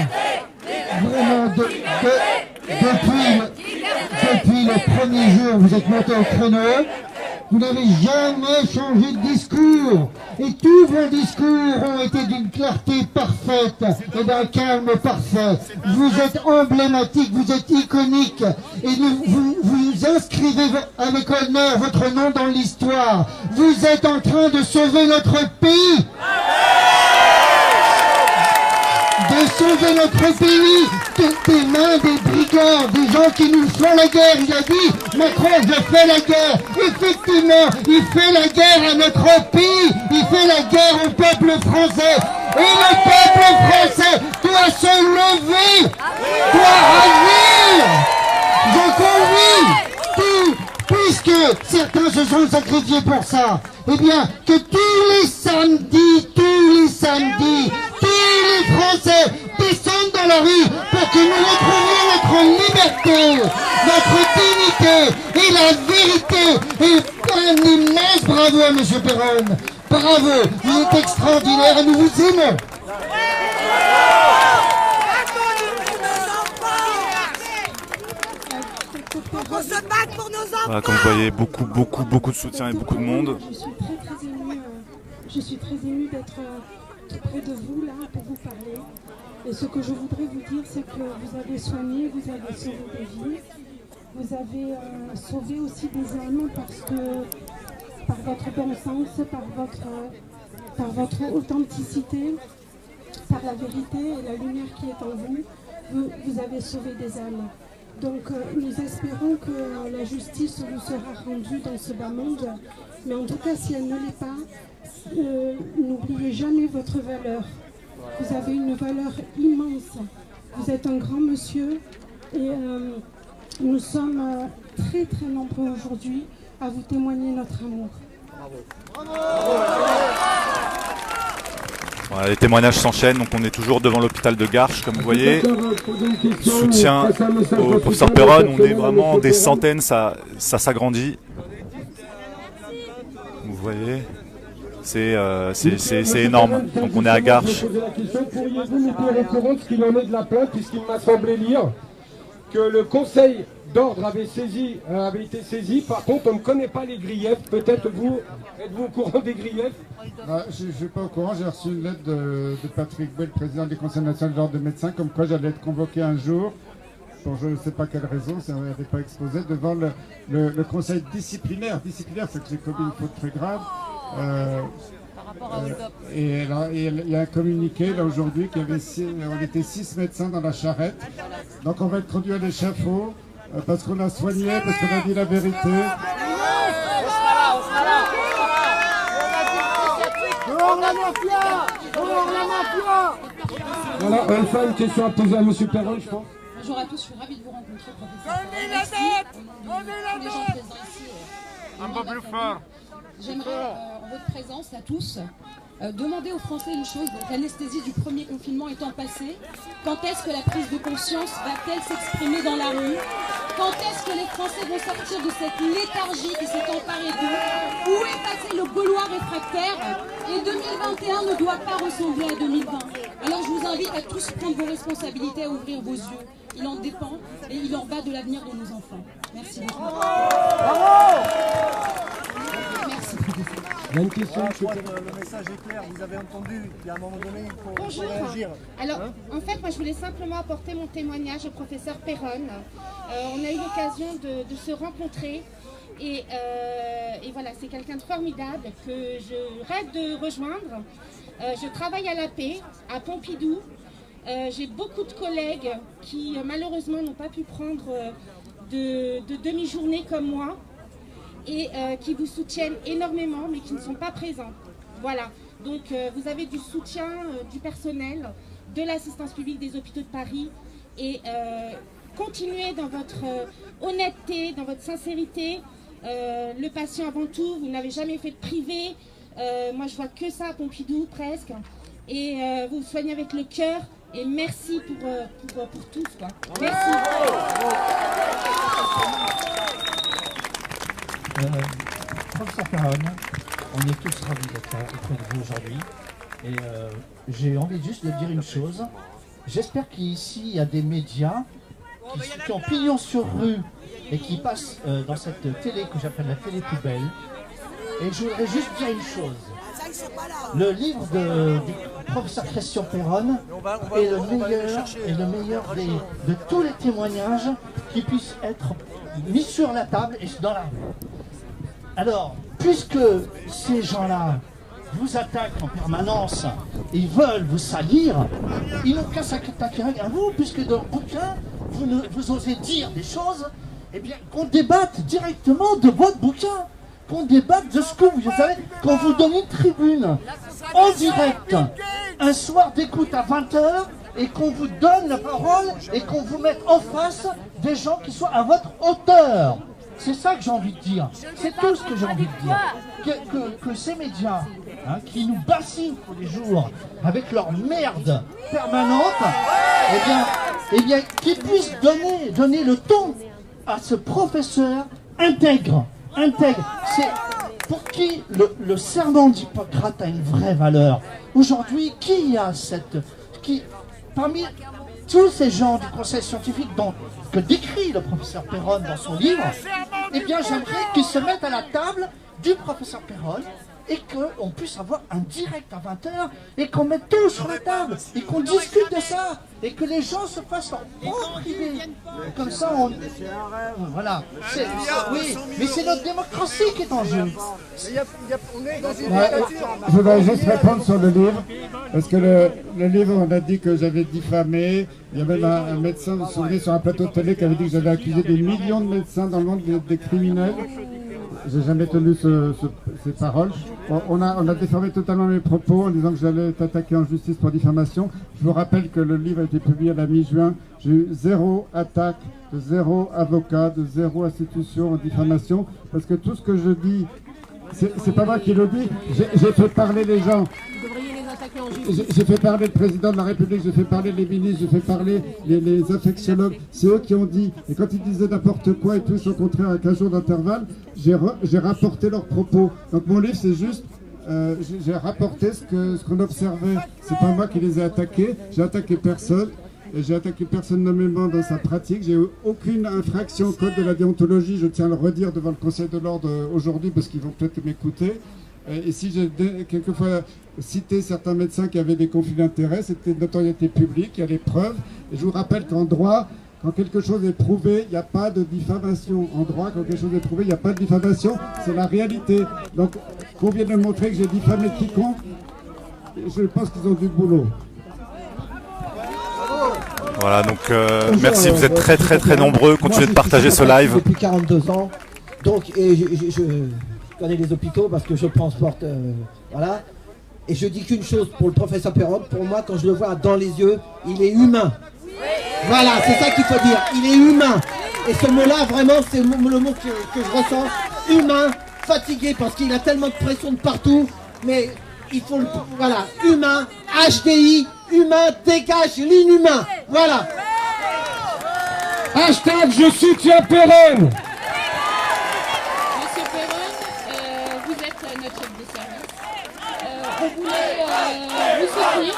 S12: Vraiment, depuis le premier jour, vous êtes monté au créneau. Vous n'avez jamais changé de discours. Et tous vos discours ont été d'une clarté parfaite et d'un calme parfait. Vous êtes emblématique, vous êtes iconique. Et vous inscrivez avec honneur votre nom dans l'histoire. Vous êtes en train de sauver notre pays. De sauver notre pays des mains des brigands, des gens qui nous font la guerre. Il a dit, Macron, je fais la guerre. Effectivement, il fait la guerre à notre pays. Il fait la guerre au peuple français. Et le peuple français doit se lever, doit agir. Je convie puisque certains se sont sacrifiés pour ça, eh bien, que tous les samedis, les Français descendent dans la rue pour que nous retrouvions notre liberté, notre dignité et la vérité. Et un immense bravo à M. Perron. Bravo, vous êtes extraordinaire et nous vous aimons.
S3: On se bat pour nos enfants.
S1: Voilà, comme vous voyez, beaucoup de soutien et beaucoup de monde.
S13: Je suis très émue d'être tout près de vous là pour vous parler. Et ce que je voudrais vous dire, c'est que vous avez soigné, vous avez sauvé des vies, vous avez sauvé aussi des âmes parce que par votre bon sens, par votre authenticité, par la vérité et la lumière qui est en vous, vous avez sauvé des âmes. Donc nous espérons que la justice vous sera rendue dans ce bas monde, mais en tout cas si elle ne l'est pas, n'oubliez jamais votre valeur. Vous avez une valeur immense. Vous êtes un grand monsieur et nous sommes très très nombreux aujourd'hui à vous témoigner notre amour.
S1: Voilà, les témoignages s'enchaînent, donc on est toujours devant l'hôpital de Garches, comme vous voyez. Soutien au professeur Perron, on est vraiment des centaines, ça s'agrandit. Vous voyez, c'est énorme. Donc on est à Garches.
S2: Pourriez-vous nous tenir au courant de ce qu'il en est de la plainte, puisqu'il m'a semblé lire que le conseil d'ordre avait été saisi. Par contre, on ne connaît pas les griefs. Peut-être vous, êtes-vous au courant des griefs?
S4: Je ne suis pas au courant. J'ai reçu une lettre de Patrick Bell, président du Conseil national de l'ordre des médecins, comme quoi j'allais être convoqué un jour, pour je ne sais pas quelle raison, ça n'avait pas exposé, devant le conseil disciplinaire. Disciplinaire, c'est que j'ai commis une faute très grave. Et il y a un communiqué là aujourd'hui on était 6 médecins dans la charrette. Donc on va être conduit à l'échafaud parce qu'on a soigné, parce qu'on a dit la vérité.
S2: Voilà, enfin une question à poser à M. Perron, je pense.
S14: Bonjour à tous, je suis ravie de vous rencontrer, professeur.
S4: Un peu plus fort.
S14: J'aimerais, en votre présence à tous, demander aux Français une chose. Donc, l'anesthésie du premier confinement étant passée, quand est-ce que la prise de conscience va-t-elle s'exprimer dans la rue? Quand est-ce que les Français vont sortir de cette léthargie qui s'est emparée d'eux? Où est passé le Gaulois réfractaire? Et 2021 ne doit pas ressembler à 2020. Alors je vous invite à tous prendre vos responsabilités, à ouvrir vos yeux. Il en dépend et il en va de l'avenir de nos enfants. Merci beaucoup.
S5: Bravo.
S14: Merci.
S2: Il y a une question.
S5: Le message est clair, vous avez entendu, il y a un moment donné, il faut réagir.
S7: Alors, en fait, moi je voulais simplement apporter mon témoignage au professeur Perron. On a eu l'occasion de se rencontrer et voilà, c'est quelqu'un de formidable que je rêve de rejoindre. Je travaille à la paix, à Pompidou. J'ai beaucoup de collègues qui malheureusement n'ont pas pu prendre de demi-journée comme moi et qui vous soutiennent énormément mais qui ne sont pas présents. Voilà, donc vous avez du soutien du personnel, de l'assistance publique des hôpitaux de Paris et continuez dans votre honnêteté, dans votre sincérité. Le patient avant tout, vous n'avez jamais fait de privé. Moi je vois que ça à Pompidou presque. Et vous soignez avec le cœur. Et merci pour tous, quoi. Merci.
S9: Professeur Perron, on est tous ravis d'être auprès de vous aujourd'hui. Et j'ai envie juste de dire une chose. J'espère qu'ici, il y a des médias qui ont pignon sur rue et qui passent dans cette télé que j'appelle la télé poubelle. Et je voudrais juste dire une chose. Le livre du professeur Christian Perron est le meilleur de tous les témoignages qui puissent être mis sur la table et dans la rue. Alors, puisque ces gens-là vous attaquent en permanence et veulent vous salir, ils n'ont qu'à s'attaquer à vous, puisque dans le bouquin, vous osez dire des choses, eh bien, qu'on débatte directement de votre bouquin. Qu'on débatte de ce que vous avez, qu'on vous donne une tribune en direct, un soir d'écoute à 20h, et qu'on vous donne la parole, et qu'on vous mette en face des gens qui soient à votre hauteur. C'est ça que j'ai envie de dire. C'est tout ce que j'ai envie de dire. Que ces médias, qui nous bassinent tous les jours, avec leur merde permanente, eh bien qu'ils puissent donner le ton à ce professeur intègre. C'est pour qui le serment d'Hippocrate a une vraie valeur. Aujourd'hui, parmi tous ces gens du conseil scientifique que décrit le professeur Perron dans son livre, eh bien j'aimerais qu'ils se mettent à la table du professeur Perron et qu'on puisse avoir un direct à 20h et qu'on mette tout sur la table et qu'on discute de ça et que les gens se fassent leur propre idée. Comme ça, voilà. Oui, mais c'est notre démocratie qui est en jeu.
S4: Je voudrais juste répondre sur le livre, parce que le livre, on a dit que j'avais diffamé. Il y avait un médecin, vous sur un plateau de télé qui avait dit que j'avais accusé des millions de médecins dans le monde des criminels. j'ai jamais tenu ces paroles. On a déformé totalement mes propos en disant que j'allais être attaqué en justice pour diffamation. Je vous rappelle que le livre a été publié à la mi-juin. J'ai eu 0 attaque, de 0 avocat, de 0 institution en diffamation, parce que tout ce que je dis, c'est pas moi qui le dis, j'ai fait parler les gens.
S10: Vous devriez les attaquer en justice.
S4: J'ai fait parler le président de la République, j'ai fait parler les ministres, j'ai fait parler les infectiologues. C'est eux qui ont dit. Et quand ils disaient n'importe quoi et tout, au contraire, avec un jour d'intervalle, j'ai rapporté leurs propos. Donc mon livre, c'est juste, j'ai rapporté ce qu'on observait. C'est pas moi qui les ai attaqués, j'ai attaqué personne. Et j'ai attaqué personne nommément dans sa pratique. J'ai eu aucune infraction au code de la déontologie. Je tiens à le redire devant le Conseil de l'ordre aujourd'hui parce qu'ils vont peut-être m'écouter. Et si j'ai quelquefois cité certains médecins qui avaient des conflits d'intérêts, c'était de notoriété publique, il y a des preuves. Et je vous rappelle qu'en droit, quand quelque chose est prouvé, il n'y a pas de diffamation. En droit, quand quelque chose est prouvé, il n'y a pas de diffamation. C'est la réalité. Donc, qu'on vienne de montrer que j'ai diffamé quiconque, je pense qu'ils ont du boulot.
S1: Voilà, donc merci, vous êtes très nombreux, continuez de partager ce live.
S15: Depuis 42 ans, donc et je connais les hôpitaux parce que je transporte, voilà, et je dis qu'une chose pour le professeur Perron, pour moi quand je le vois dans les yeux, il est humain. Voilà, c'est ça qu'il faut dire, il est humain. Et ce mot-là, vraiment, c'est le mot que je ressens, humain, fatigué parce qu'il a tellement de pression de partout, mais il faut le, voilà, humain, HDI, humain dégage l'inhumain. Voilà.
S2: Hashtag je soutiens Perron.
S14: Monsieur Perron, vous êtes notre chef de service. On voulait vous soutenir.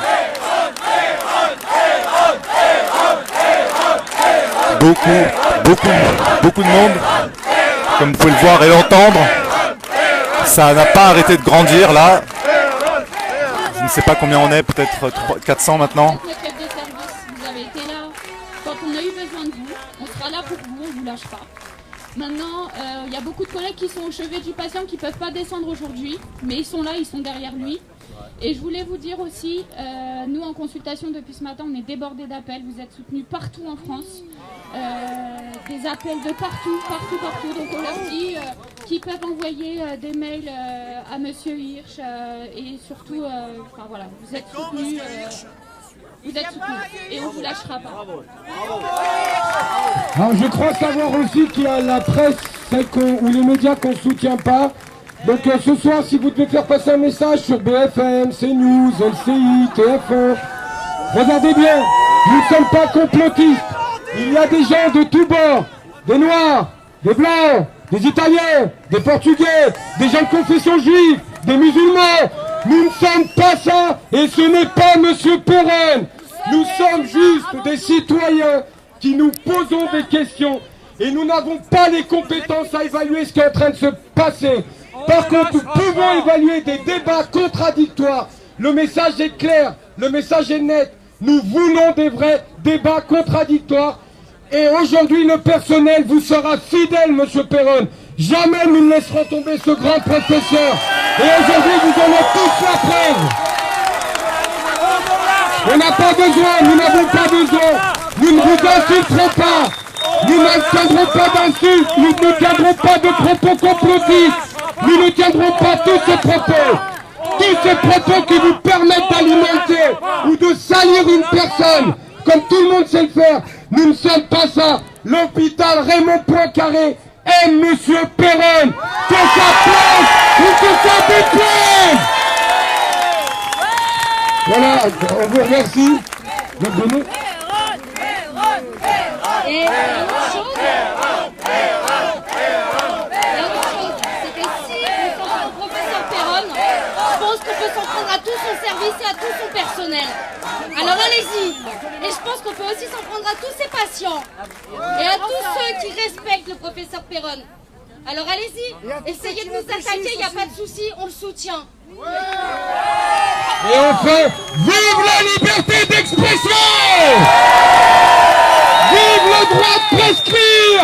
S1: Beaucoup de monde, comme vous pouvez le voir et l'entendre. Ça n'a pas arrêté de grandir là. Je ne sais pas combien on est, peut-être 400 maintenant.
S14: Notre chef de service, vous avez été là quand on a eu besoin de vous. On sera là pour vous, on ne vous lâche pas. Maintenant, il y a beaucoup de collègues qui sont au chevet du patient qui ne peuvent pas descendre aujourd'hui, mais ils sont là, ils sont derrière lui. Et je voulais vous dire aussi, nous en consultation depuis ce matin, on est débordés d'appels. Vous êtes soutenus partout en France. Des appels de partout. Donc on leur dit qu'ils peuvent envoyer des mails à Monsieur Hirsch et surtout, enfin voilà, vous êtes soutenus. Vous êtes soutenus et on ne vous lâchera pas.
S2: Alors je crois savoir aussi qu'il y a la presse, ou les médias qu'on ne soutient pas. Donc ce soir, si vous devez faire passer un message sur BFM, CNews, LCI, TF1, regardez bien, nous ne sommes pas complotistes. Il y a des gens de tous bords, des Noirs, des Blancs, des Italiens, des Portugais, des gens de confession juive, des musulmans. Nous ne sommes pas ça et ce n'est pas Monsieur Perron. Nous sommes juste des citoyens qui nous posons des questions et nous n'avons pas les compétences à évaluer ce qui est en train de se passer. Par contre, nous pouvons évaluer des débats contradictoires. Le message est clair, le message est net. Nous voulons des vrais débats contradictoires. Et aujourd'hui, le personnel vous sera fidèle, Monsieur Perron. Jamais nous ne laisserons tomber ce grand professeur. Et aujourd'hui, vous en êtes tous la preuve. On n'a pas besoin, nous n'avons pas besoin. Nous ne vous insulterons pas. Nous ne tiendrons pas d'insultes. Nous ne tiendrons pas de propos complotistes. Nous ne tiendrons pas tous ces propos. Tous ces propos qui vous permettent d'alimenter ou de salir une personne, comme tout le monde sait le faire. Nous ne sommes pas ça. L'hôpital Raymond Poincaré aime Monsieur Perron. Que ça plaise ou que ça déplaise. Voilà, on vous remercie.
S7: Et l'autre chose, c'est que si on s'en prend au professeur Perron, je pense qu'on peut s'en prendre à tout son service et à tout son personnel. Alors allez-y. Et je pense qu'on peut aussi s'en prendre à tous ses patients et à tous ceux qui respectent le professeur Perron. Alors allez-y, essayez de nous attaquer, il n'y a pas de souci, on le soutient.
S2: Et enfin, vive la liberté d'expression! Vive le droit de prescrire!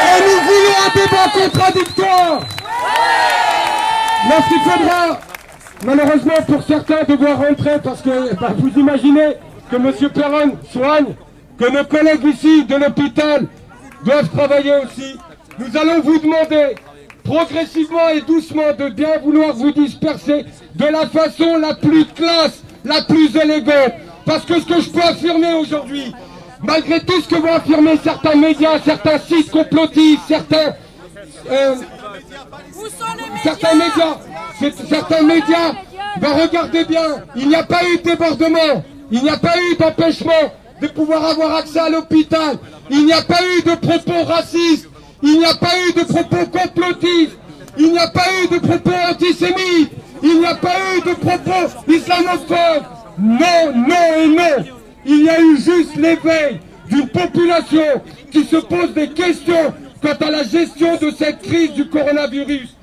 S2: Et nous voulons un débat contradictoire! Lorsqu'il faudra, malheureusement pour certains, devoir rentrer parce que vous imaginez que M. Perron soigne, que nos collègues ici de l'hôpital doivent travailler aussi. Nous allons vous demander progressivement et doucement de bien vouloir vous disperser de la façon la plus classe, la plus élégante. Parce que ce que je peux affirmer aujourd'hui, malgré tout ce que vont affirmer certains médias, certains sites complotistes, certains médias, ben regardez bien, il n'y a pas eu de débordement, il n'y a pas eu d'empêchement de pouvoir avoir accès à l'hôpital, il n'y a pas eu de propos racistes, il n'y a pas eu de propos complotistes, il n'y a pas eu de propos antisémites, il n'y a pas eu de propos islamophobes. Non, non et non. Il y a eu juste l'éveil d'une population qui se pose des questions quant à la gestion de cette crise du coronavirus.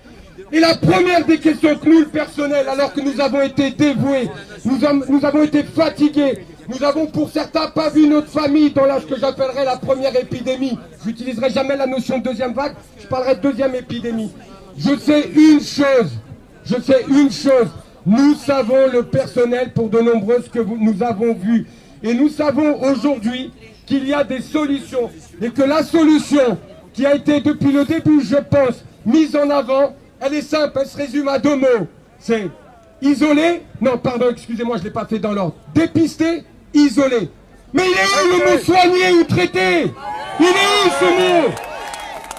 S2: Et la première des questions que nous, le personnel, alors que nous avons été dévoués, nous avons été fatigués, nous avons pour certains pas vu notre famille dans ce que j'appellerais la première épidémie. Je n'utiliserai jamais la notion de deuxième vague, je parlerai de deuxième épidémie. Je sais une chose, nous savons le personnel pour de nombreuses que nous avons vues. Et nous savons aujourd'hui qu'il y a des solutions et que la solution qui a été depuis le début, je pense, mise en avant, elle est simple, elle se résume à deux mots. C'est isoler, non pardon, excusez-moi, je ne l'ai pas fait dans l'ordre. Dépister, isoler. Mais il est où le mot soigner ou traiter? Il est où ce mot?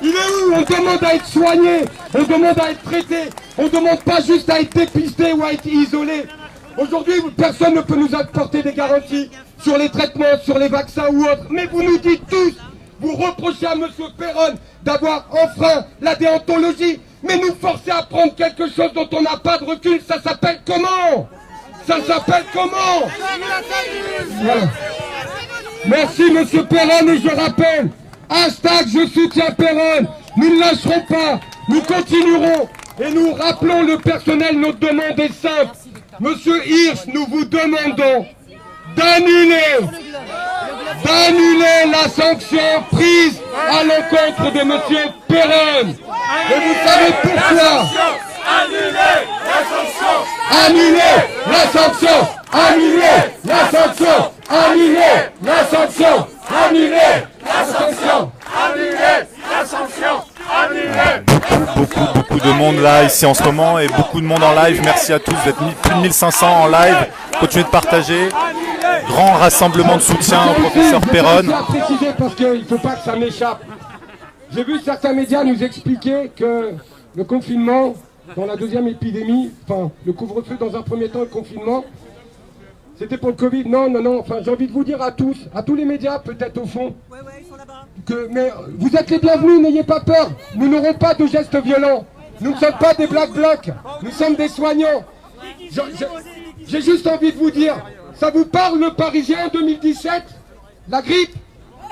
S2: Il est où? On demande à être soigné, on demande à être traité, on ne demande pas juste à être dépisté ou à être isolé. Aujourd'hui, personne ne peut nous apporter des garanties sur les traitements, sur les vaccins ou autres. Mais vous nous dites tous, vous reprochez à M. Perron d'avoir enfreint la déontologie, mais nous forcez à prendre quelque chose dont on n'a pas de recul, ça s'appelle comment? Ça s'appelle comment? Voilà. Merci M. Perron et je rappelle, hashtag je soutiens Perron, nous ne lâcherons pas, nous continuerons et nous rappelons le personnel, notre demande est simple. Monsieur Hirsch, nous vous demandons d'annuler la sanction prise à l'encontre de Monsieur Perron. Et vous savez pourquoi? Annuler la sanction! Annuler la sanction! Annuler la sanction! Annuler la sanction! Annuler la sanction! Annuler la sanction!
S1: Beaucoup de monde là ici en ce moment et beaucoup de monde en live. Merci à tous d'être plus de 1500 en live. Continuez de partager. Grand rassemblement de soutien au professeur Perron.
S2: Je tiens à préciser parce qu'il ne faut pas que ça m'échappe. J'ai vu certains médias nous expliquer que le confinement dans la deuxième épidémie, enfin le couvre-feu dans un premier temps, le confinement, c'était pour le Covid. Non, non, non, enfin j'ai envie de vous dire à tous les médias peut-être au fond, mais vous êtes les bienvenus, n'ayez pas peur, nous n'aurons pas de gestes violents, nous ne sommes pas des black blocs, nous sommes des soignants. J'ai juste envie de vous dire, ça vous parle le Parisien en 2017? La grippe?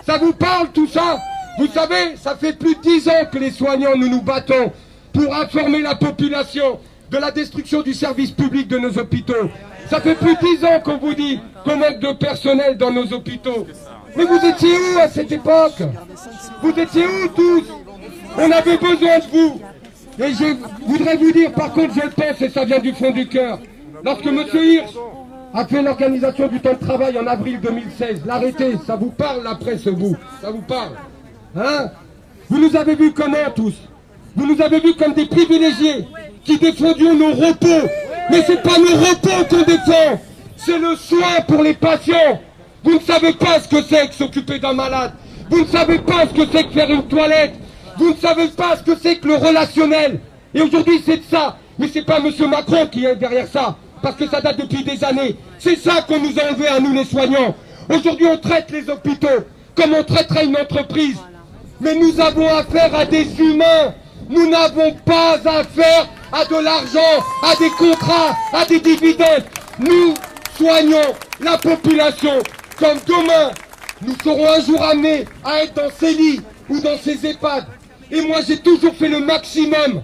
S2: Ça vous parle tout ça? Vous savez, ça fait plus de 10 ans que les soignants nous nous battons pour informer la population de la destruction du service public de nos hôpitaux. Ça fait plus de 10 ans qu'on vous dit qu'on manque de personnel dans nos hôpitaux. Mais vous étiez où à cette époque? Vous étiez où tous? On avait besoin de vous. Et je voudrais vous dire, par contre, je le pense, et ça vient du fond du cœur, lorsque M. Hirsch a fait l'organisation du temps de travail en avril 2016, l'arrêté, ça vous parle la presse, vous? Ça vous parle? Hein? Vous nous avez vus comment tous? Vous nous avez vus comme des privilégiés qui défendions nos repos. Mais c'est pas nos repos qu'on défend, c'est le soin pour les patients. Vous ne savez pas ce que c'est que s'occuper d'un malade. Vous ne savez pas ce que c'est que faire une toilette. Vous ne savez pas ce que c'est que le relationnel. Et aujourd'hui c'est de ça. Mais c'est pas M. Macron qui est derrière ça, parce que ça date depuis des années. C'est ça qu'on nous a enlevé à nous les soignants. Aujourd'hui on traite les hôpitaux comme on traiterait une entreprise. Mais nous avons affaire à des humains. Nous n'avons pas affaire à de l'argent, à des contrats, à des dividendes. Nous soignons la population comme demain. Nous serons un jour amenés à être dans ces lits ou dans ces EHPAD. Et moi j'ai toujours fait le maximum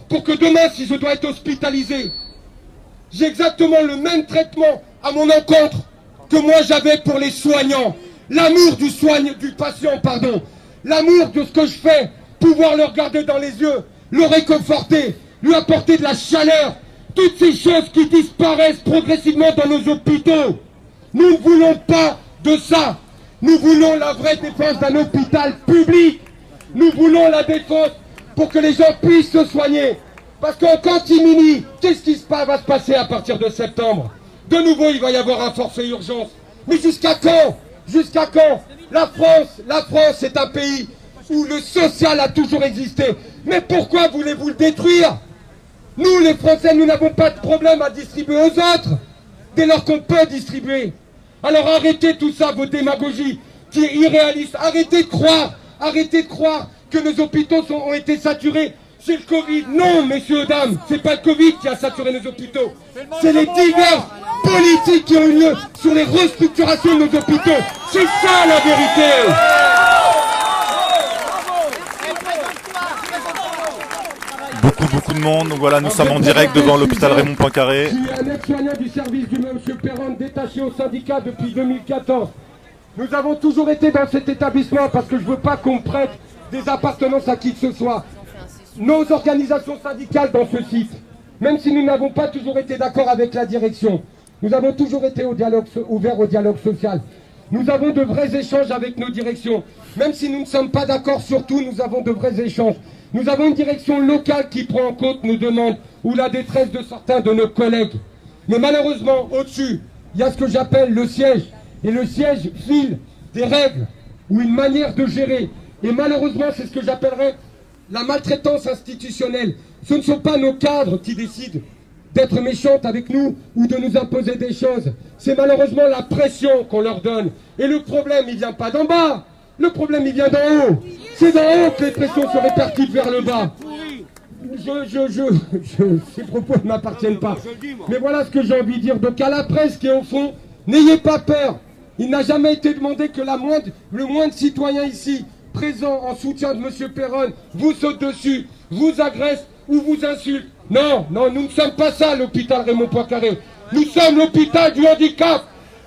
S2: pour que demain, si je dois être hospitalisé, j'ai exactement le même traitement à mon encontre que moi j'avais pour les soignants. L'amour du patient, pardon. L'amour de ce que je fais, pouvoir le regarder dans les yeux, le réconforter, lui apporter de la chaleur, toutes ces choses qui disparaissent progressivement dans nos hôpitaux. Nous ne voulons pas de ça. Nous voulons la vraie défense d'un hôpital public. Nous voulons la défense pour que les gens puissent se soigner. Parce qu'en catimini, qu'est-ce qui va se passer à partir de septembre? De nouveau, il va y avoir un forfait urgence. Mais jusqu'à quand? Jusqu'à quand? La France est un pays où le social a toujours existé. Mais pourquoi voulez-vous le détruire? Nous, les Français, nous n'avons pas de problème à distribuer aux autres, dès lors qu'on peut distribuer. Alors arrêtez tout ça, vos démagogies qui est irréaliste. Arrêtez de croire que nos hôpitaux ont été saturés. C'est le Covid. Non, messieurs, dames, c'est pas le Covid qui a saturé nos hôpitaux. C'est les diverses politiques qui ont eu lieu sur les restructurations de nos hôpitaux. C'est ça la vérité.
S1: Beaucoup de monde. Donc voilà, nous sommes en direct devant l'hôpital Raymond Poincaré.
S2: Je suis un aide-soignant du service du monsieur Perron, détaché au syndicat depuis 2014. Nous avons toujours été dans cet établissement parce que je ne veux pas qu'on prête des appartenances à qui que ce soit. Nos organisations syndicales dans ce site, même si nous n'avons pas toujours été d'accord avec la direction, nous avons toujours été ouverts au dialogue social. Nous avons de vrais échanges avec nos directions. Même si nous ne sommes pas d'accord sur tout, nous avons de vrais échanges. Nous avons une direction locale qui prend en compte nos demandes ou la détresse de certains de nos collègues. Mais malheureusement, au-dessus, il y a ce que j'appelle le siège. Et le siège file des règles ou une manière de gérer. Et malheureusement, c'est ce que j'appellerais la maltraitance institutionnelle. Ce ne sont pas nos cadres qui décident d'être méchantes avec nous ou de nous imposer des choses. C'est malheureusement la pression qu'on leur donne. Et le problème, il ne vient pas d'en bas. Le problème, il vient d'en haut. C'est d'en haut que les pressions se répercutent vers le bas. Ces propos ne m'appartiennent pas. Mais voilà ce que j'ai envie de dire. Donc à la presse qui est au fond, n'ayez pas peur. Il n'a jamais été demandé que le moindre citoyen ici, présent en soutien de M. Perron, vous saute dessus, vous agresse ou vous insulte. Non, nous ne sommes pas ça, l'hôpital Raymond Poincaré. Nous sommes l'hôpital du handicap,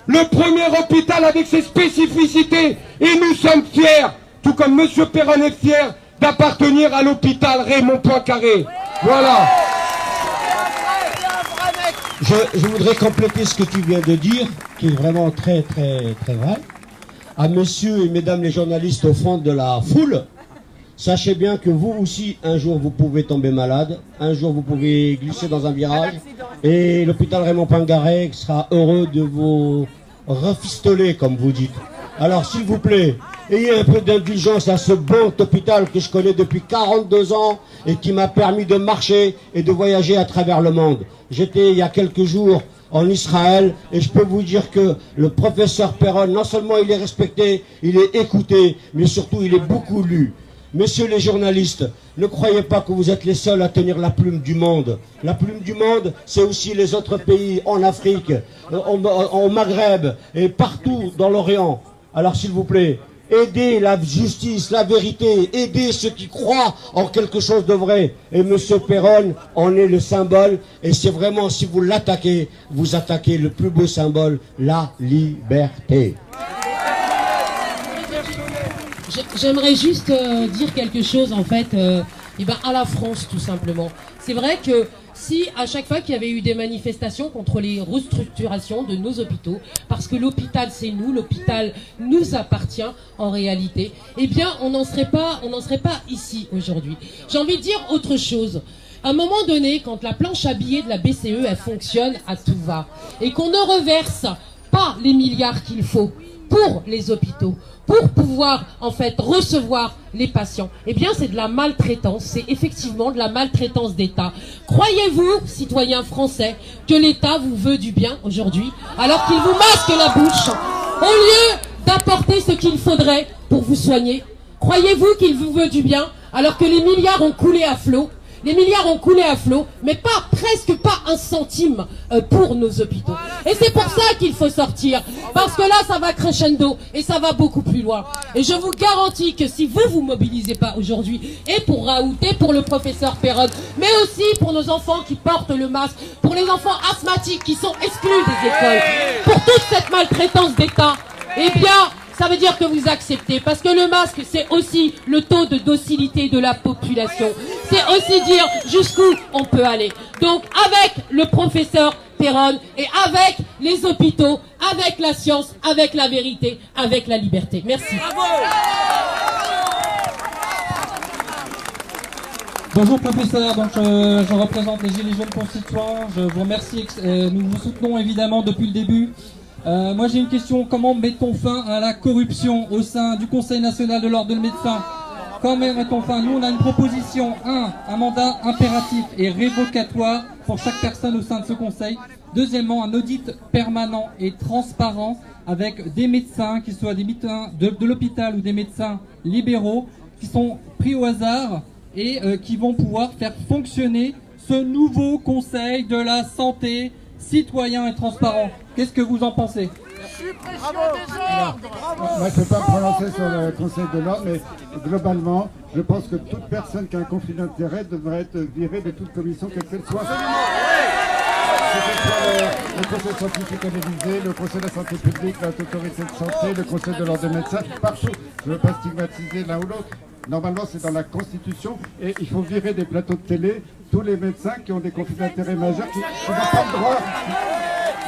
S2: le premier hôpital avec ses spécificités. Et nous sommes fiers, tout comme M. Perron est fier, d'appartenir à l'hôpital Raymond Poincaré. Voilà.
S11: Je voudrais compléter ce que tu viens de dire, qui est vraiment très vrai. À messieurs et mesdames les journalistes au fond de la foule, sachez bien que vous aussi, un jour, vous pouvez tomber malade, un jour, vous pouvez glisser dans un virage, et l'hôpital Raymond Poincaré sera heureux de vous refistoler, comme vous dites. Alors, s'il vous plaît, ayez un peu d'indulgence à ce bon hôpital que je connais depuis 42 ans et qui m'a permis de marcher et de voyager à travers le monde. J'étais, il y a quelques jours, en Israël, et je peux vous dire que le professeur Perron, non seulement il est respecté, il est écouté, mais surtout il est beaucoup lu. Messieurs les journalistes, ne croyez pas que vous êtes les seuls à tenir la plume du monde. La plume du monde, c'est aussi les autres pays en Afrique, au Maghreb et partout dans l'Orient. Alors s'il vous plaît, aidez la justice, la vérité, aidez ceux qui croient en quelque chose de vrai. Et M. Perron en est le symbole. Et c'est vraiment, si vous l'attaquez, vous attaquez le plus beau symbole, la liberté.
S10: J'aimerais juste dire quelque chose, en fait, à la France, tout simplement. C'est vrai que si à chaque fois qu'il y avait eu des manifestations contre les restructurations de nos hôpitaux, parce que l'hôpital c'est nous, l'hôpital nous appartient en réalité, eh bien on n'en serait pas ici aujourd'hui. J'ai envie de dire autre chose. À un moment donné, quand la planche à billets de la BCE, elle fonctionne à tout va, et qu'on ne reverse pas les milliards qu'il faut pour les hôpitaux, pour pouvoir en fait recevoir les patients, eh bien c'est de la maltraitance, c'est effectivement de la maltraitance d'État. Croyez-vous, citoyens français, que l'État vous veut du bien aujourd'hui, alors qu'il vous masque la bouche, au lieu d'apporter ce qu'il faudrait pour vous soigner? Croyez-vous qu'il vous veut du bien, alors que les milliards ont coulé à flot? Les milliards ont coulé à flot, mais presque pas un centime pour nos hôpitaux. Et c'est pour ça qu'il faut sortir, parce que là, ça va crescendo et ça va beaucoup plus loin. Et je vous garantis que si vous mobilisez pas aujourd'hui, et pour Raoult, et pour le professeur Perron, mais aussi pour nos enfants qui portent le masque, pour les enfants asthmatiques qui sont exclus des écoles, pour toute cette maltraitance d'État, eh bien, ça veut dire que vous acceptez, parce que le masque, c'est aussi le taux de docilité de la population. C'est aussi dire jusqu'où on peut aller. Donc, avec le professeur Perron et avec les hôpitaux, avec la science, avec la vérité, avec la liberté. Merci.
S16: Bonjour professeur, donc je représente les Gilets jaunes constituants, je vous remercie, nous vous soutenons évidemment depuis le début. Moi j'ai une question, comment mettons fin à la corruption au sein du Conseil national de l'ordre des médecins? Comment mettons fin? Nous on a une proposition, un mandat impératif et révocatoire pour chaque personne au sein de ce conseil. Deuxièmement, un audit permanent et transparent avec des médecins, qu'ils soient des médecins de l'hôpital ou des médecins libéraux, qui sont pris au hasard et qui vont pouvoir faire fonctionner ce nouveau conseil de la santé citoyen et transparent. Qu'est-ce que vous en pensez?
S4: Moi, je ne peux pas me prononcer sur le conseil de l'ordre, mais globalement, je pense que toute personne qui a un conflit d'intérêt devrait être virée de toute commission, quelle qu'elle soit. Le conseil scientifique télévisé, le conseil de la santé publique, l'autorité de santé, le conseil de l'ordre des médecins, partout. Je ne veux pas stigmatiser l'un ou l'autre. Normalement, c'est dans la Constitution et il faut virer des plateaux de télé tous les médecins qui ont des conflits d'intérêts majeurs qui n'ont pas le droit.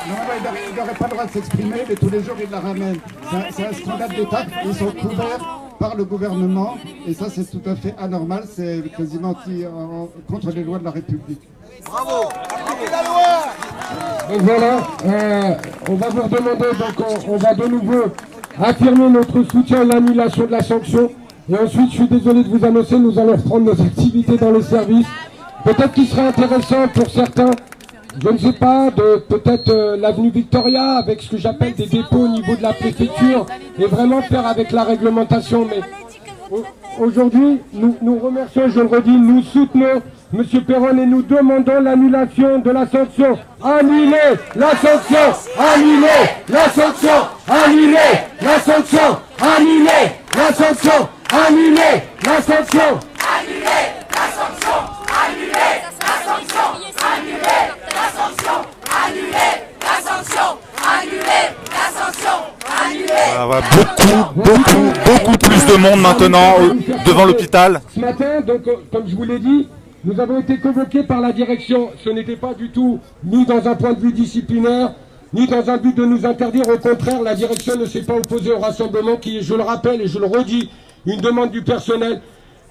S4: Normalement, ils n'auraient pas le droit de s'exprimer, mais tous les jours, ils la ramènent. C'est un scandale d'État. Ils sont couverts par le gouvernement et ça, c'est tout à fait anormal. C'est quasiment contre les lois de la République.
S2: Bravo! Et voilà, on va vous redemander, donc on va de nouveau affirmer notre soutien à l'annulation de la sanction. Et ensuite, je suis désolé de vous annoncer, nous allons reprendre nos activités dans les services. Peut-être qu'il serait intéressant pour certains, je ne sais pas, de peut-être l'avenue Victoria, avec ce que j'appelle des dépôts au niveau de la préfecture, et vraiment faire avec la réglementation. Mais aujourd'hui, nous remercions, je le redis, nous soutenons M. Perron et nous demandons l'annulation de la sanction. Annuler la sanction! Annuler la sanction! Annuler la sanction! Annuler la sanction! Annuler la sanction!
S3: Annuler la sanction! Annuler la sanction! Annuler la sanction! Annuler la sanction! Annuler la sanction! Annuler!
S1: Voilà, beaucoup plus de monde maintenant devant l'hôpital.
S2: Ce matin, donc, comme je vous l'ai dit, nous avons été convoqués par la direction. Ce n'était pas du tout ni dans un point de vue disciplinaire, ni dans un but de nous interdire. Au contraire, la direction ne s'est pas opposée au rassemblement qui est, je le rappelle et je le redis, une demande du personnel.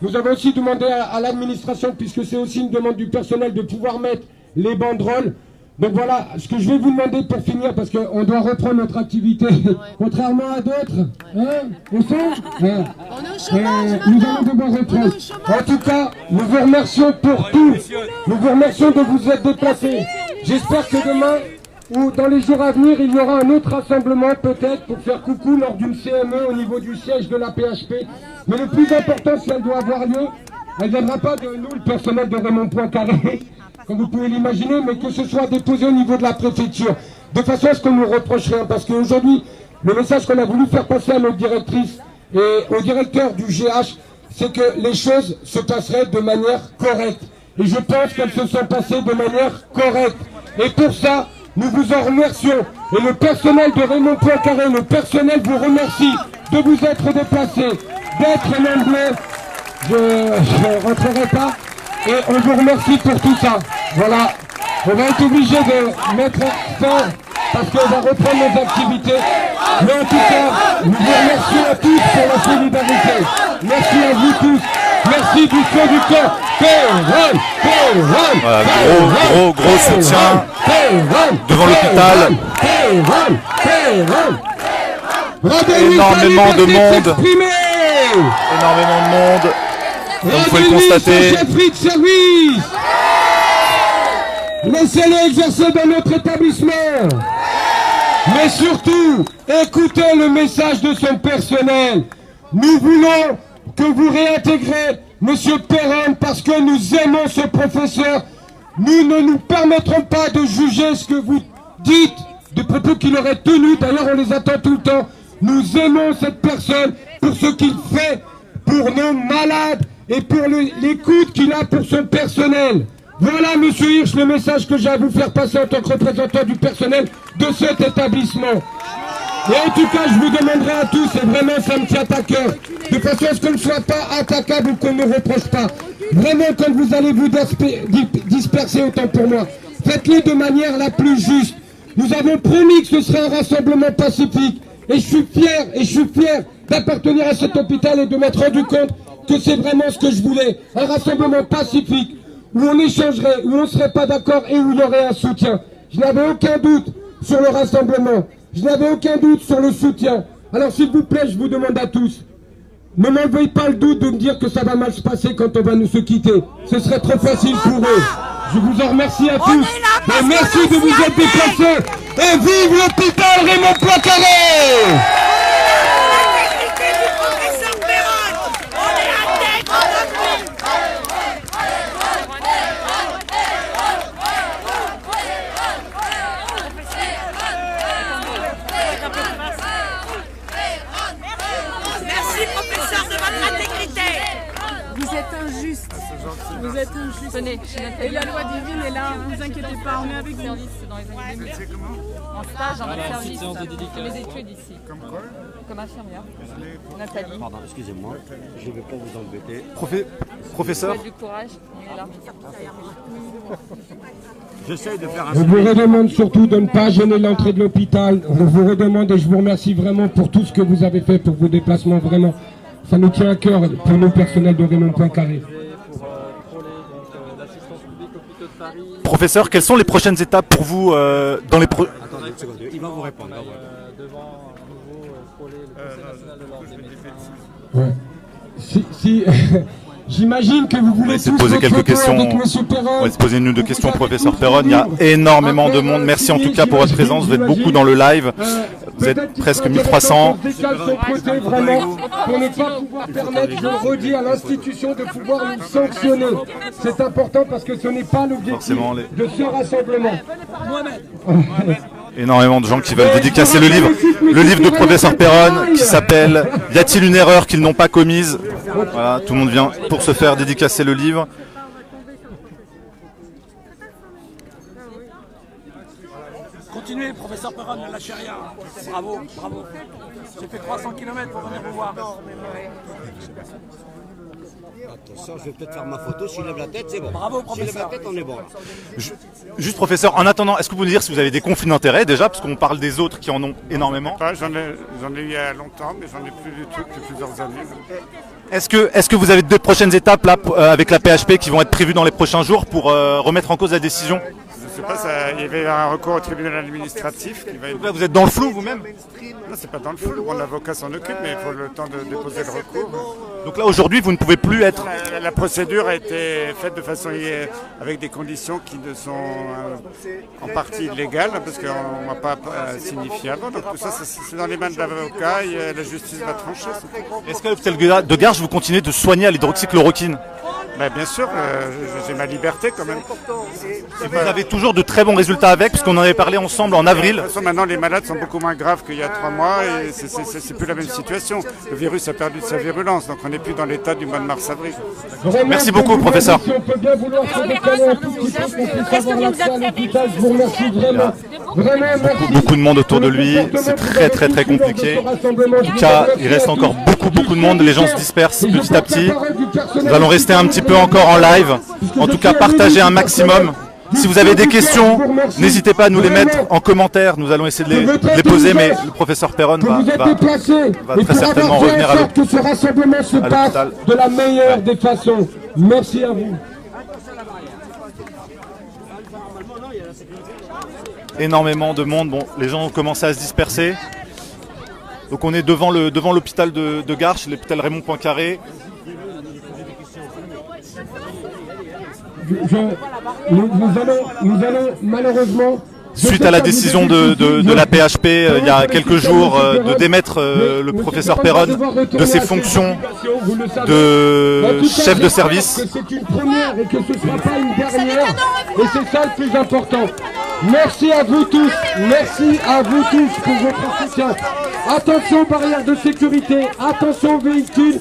S2: Nous avons aussi demandé à l'administration, puisque c'est aussi une demande du personnel, de pouvoir mettre les banderoles. Donc voilà, ce que je vais vous demander pour finir, parce qu'on doit reprendre notre activité, contrairement à d'autres, au fond, nous allons devoir reprendre. En tout cas, nous vous remercions pour tout. Nous vous remercions de vous être déplacés. J'espère que demain, ou dans les jours à venir, il y aura un autre rassemblement peut-être pour faire coucou lors d'une CME au niveau du siège de la PHP. Mais le plus important, si elle doit avoir lieu, elle ne viendra pas de nous, le personnel de Raymond Poincaré, comme vous pouvez l'imaginer, mais que ce soit déposé au niveau de la préfecture, de façon à ce qu'on nous reproche rien. Parce qu'aujourd'hui, le message qu'on a voulu faire passer à notre directrice et au directeur du GH, c'est que les choses se passeraient de manière correcte. Et je pense qu'elles se sont passées de manière correcte. Et pour ça, nous vous en remercions. Et le personnel de Raymond Poincaré, le personnel vous remercie de vous être déplacé, d'être nombreux. Je ne rentrerai pas. Et on vous remercie pour tout ça. Voilà. On va être obligé de mettre fin parce qu'on va reprendre nos activités. Mais en tout cas, nous vous remercions à tous pour la solidarité. Merci à vous tous. Merci du fond du cœur.
S1: Voilà, gros soutien devant l'hôpital. Énormément de monde. Énormément de monde. Comme vous pouvez le constater.
S2: Laissez-les exercer dans notre établissement. Mais surtout, écoutez le message de son personnel. Nous voulons que vous réintégrez M. Perron parce que nous aimons ce professeur. Nous ne nous permettrons pas de juger ce que vous dites, des propos qu'il aurait tenus. D'ailleurs, on les attend tout le temps. Nous aimons cette personne pour ce qu'il fait pour nos malades et pour l'écoute qu'il a pour son personnel. Voilà, monsieur Hirsch, le message que j'ai à vous faire passer en tant que représentant du personnel de cet établissement. Et en tout cas, je vous demanderai à tous, et vraiment ça me tient à cœur, de façon à ce qu'on ne soit pas attaquable ou qu'on ne reproche pas. Vraiment, quand vous allez vous disperser, autant pour moi, faites-le de manière la plus juste. Nous avons promis que ce serait un rassemblement pacifique. Et je suis fier d'appartenir à cet hôpital et de m'être rendu compte que c'est vraiment ce que je voulais. Un rassemblement pacifique, où on échangerait, où on ne serait pas d'accord et où il y aurait un soutien. Je n'avais aucun doute sur le rassemblement. Je n'avais aucun doute sur le soutien. Alors s'il vous plaît, je vous demande à tous, ne m'enlevez pas le doute de me dire que ça va mal se passer quand on va nous se quitter. Ce serait trop facile pour eux. Je vous en remercie à tous. Et merci de vous être déplacés. Et vive l'hôpital Raymond Poincaré!
S13: Vous êtes injuste. Vous êtes injuste. Et la loi divine est là, ne vous inquiétez pas, on est avec vous.
S3: En stage, en service, mes études ici. Comme infirmière. Nathalie.
S11: Pardon, excusez-moi, je ne vais pas vous embêter.
S1: Professeur.
S3: Du courage, on est là.
S11: J'essaye de faire un...
S2: Je vous redemande surtout de ne pas gêner l'entrée de l'hôpital. Je vous redemande et je vous remercie vraiment pour tout ce que vous avez fait pour vos déplacements, vraiment. Ça nous tient à cœur pour nos personnels de Raymond Poincaré.
S1: Professeur, quelles sont les prochaines étapes pour vous dans les
S11: Attendez une seconde, il va vous répondre.
S16: Devant un nouveau Conseil national de l'ordre des médecins.
S2: Ouais. Si j'imagine que vous voulez tous
S1: poser quelques questions.
S2: avec Monsieur Perron.
S1: On va se poser une ou deux questions, professeur Perron. Il y a énormément de monde. Merci en tout cas pour votre présence. Vous êtes beaucoup dans le live. Vous êtes presque 1300.
S2: Vraiment, pour ne pas pouvoir permettre, je le redis, à l'institution de pouvoir nous sanctionner. C'est important parce que ce n'est pas l'objectif de ce rassemblement.
S1: Énormément de gens qui veulent dédicacer le livre de professeur Perron qui s'appelle « Y a-t-il une erreur qu'ils n'ont pas commise ?» Voilà, tout le monde vient pour se faire dédicacer le livre.
S5: Continuez, professeur Perron, ne lâchez rien. Bravo, bravo. J'ai fait 300 km pour venir vous voir.
S11: Attention, je vais peut-être faire ma photo. S'il lève la tête, c'est bon.
S5: Bravo,
S11: professeur. S'il lève la tête, on est bon.
S1: Juste, professeur, en attendant, est-ce que vous pouvez nous dire si vous avez des conflits d'intérêts déjà, parce qu'on parle des autres qui en ont énormément?
S4: J'en ai eu il y a longtemps, mais j'en ai plus du tout depuis plusieurs années.
S1: Est-ce que vous avez deux prochaines étapes là, avec la PHP qui vont être prévues dans les prochains jours pour remettre en cause la décision?
S4: Je sais pas, il y avait un recours au tribunal administratif qui va être...
S1: Là, vous êtes dans le flou vous-même?
S4: Non, c'est pas dans le flou. Mon avocat s'en occupe, mais il faut le temps de déposer le recours.
S1: Donc là, aujourd'hui, vous ne pouvez plus être...
S4: La procédure a été faite de façon avec des conditions qui ne sont en partie illégales, parce qu'on ne m'a pas signifié avant. Donc tout ça, c'est dans les mains de l'avocat et la justice va trancher.
S1: Est-ce qu'à l'hôpital de Garches, vous continuez de soigner à l'hydroxychloroquine?
S4: Bien sûr, j'ai ma liberté quand même.
S1: Et vous avez toujours de très bons résultats avec, puisqu'on en avait parlé ensemble en avril.
S4: De toute façon, maintenant, les malades sont beaucoup moins graves qu'il y a 3 mois et c'est plus la même situation. Le virus a perdu de sa virulence, donc on n'est plus dans l'état du mois de mars-avril.
S1: Merci beaucoup, professeur.
S2: Si on peut bien vouloir se décaler un tout petit peu, qu'on puisse avoir l'accès à l'hôpital, je vous remercie vraiment. Vraiment, merci.
S1: Beaucoup de monde autour de lui, c'est très compliqué. En tout cas, il reste encore beaucoup de monde, les gens se dispersent petit à petit. Nous allons rester un petit peu encore en live. En tout cas, partagez un maximum. Si vous avez des questions, n'hésitez pas à nous les mettre en commentaire. Nous allons essayer de les poser, mais le professeur Perron va très certainement revenir à
S2: que ce rassemblement se passe de la meilleure des façons. Merci à vous.
S1: Énormément de monde. Bon, les gens ont commencé à se disperser. Donc on est devant l'hôpital de Garches, l'hôpital Raymond Poincaré.
S2: Nous allons malheureusement...
S1: Suite à la décision de la PHP il y a quelques jours de démettre le professeur Perron de ses fonctions de chef de service.
S2: C'est une première et que ce ne sera pas une dernière. Et c'est ça le plus important. Merci à vous tous pour votre soutien. Attention aux barrières de sécurité, attention aux véhicules.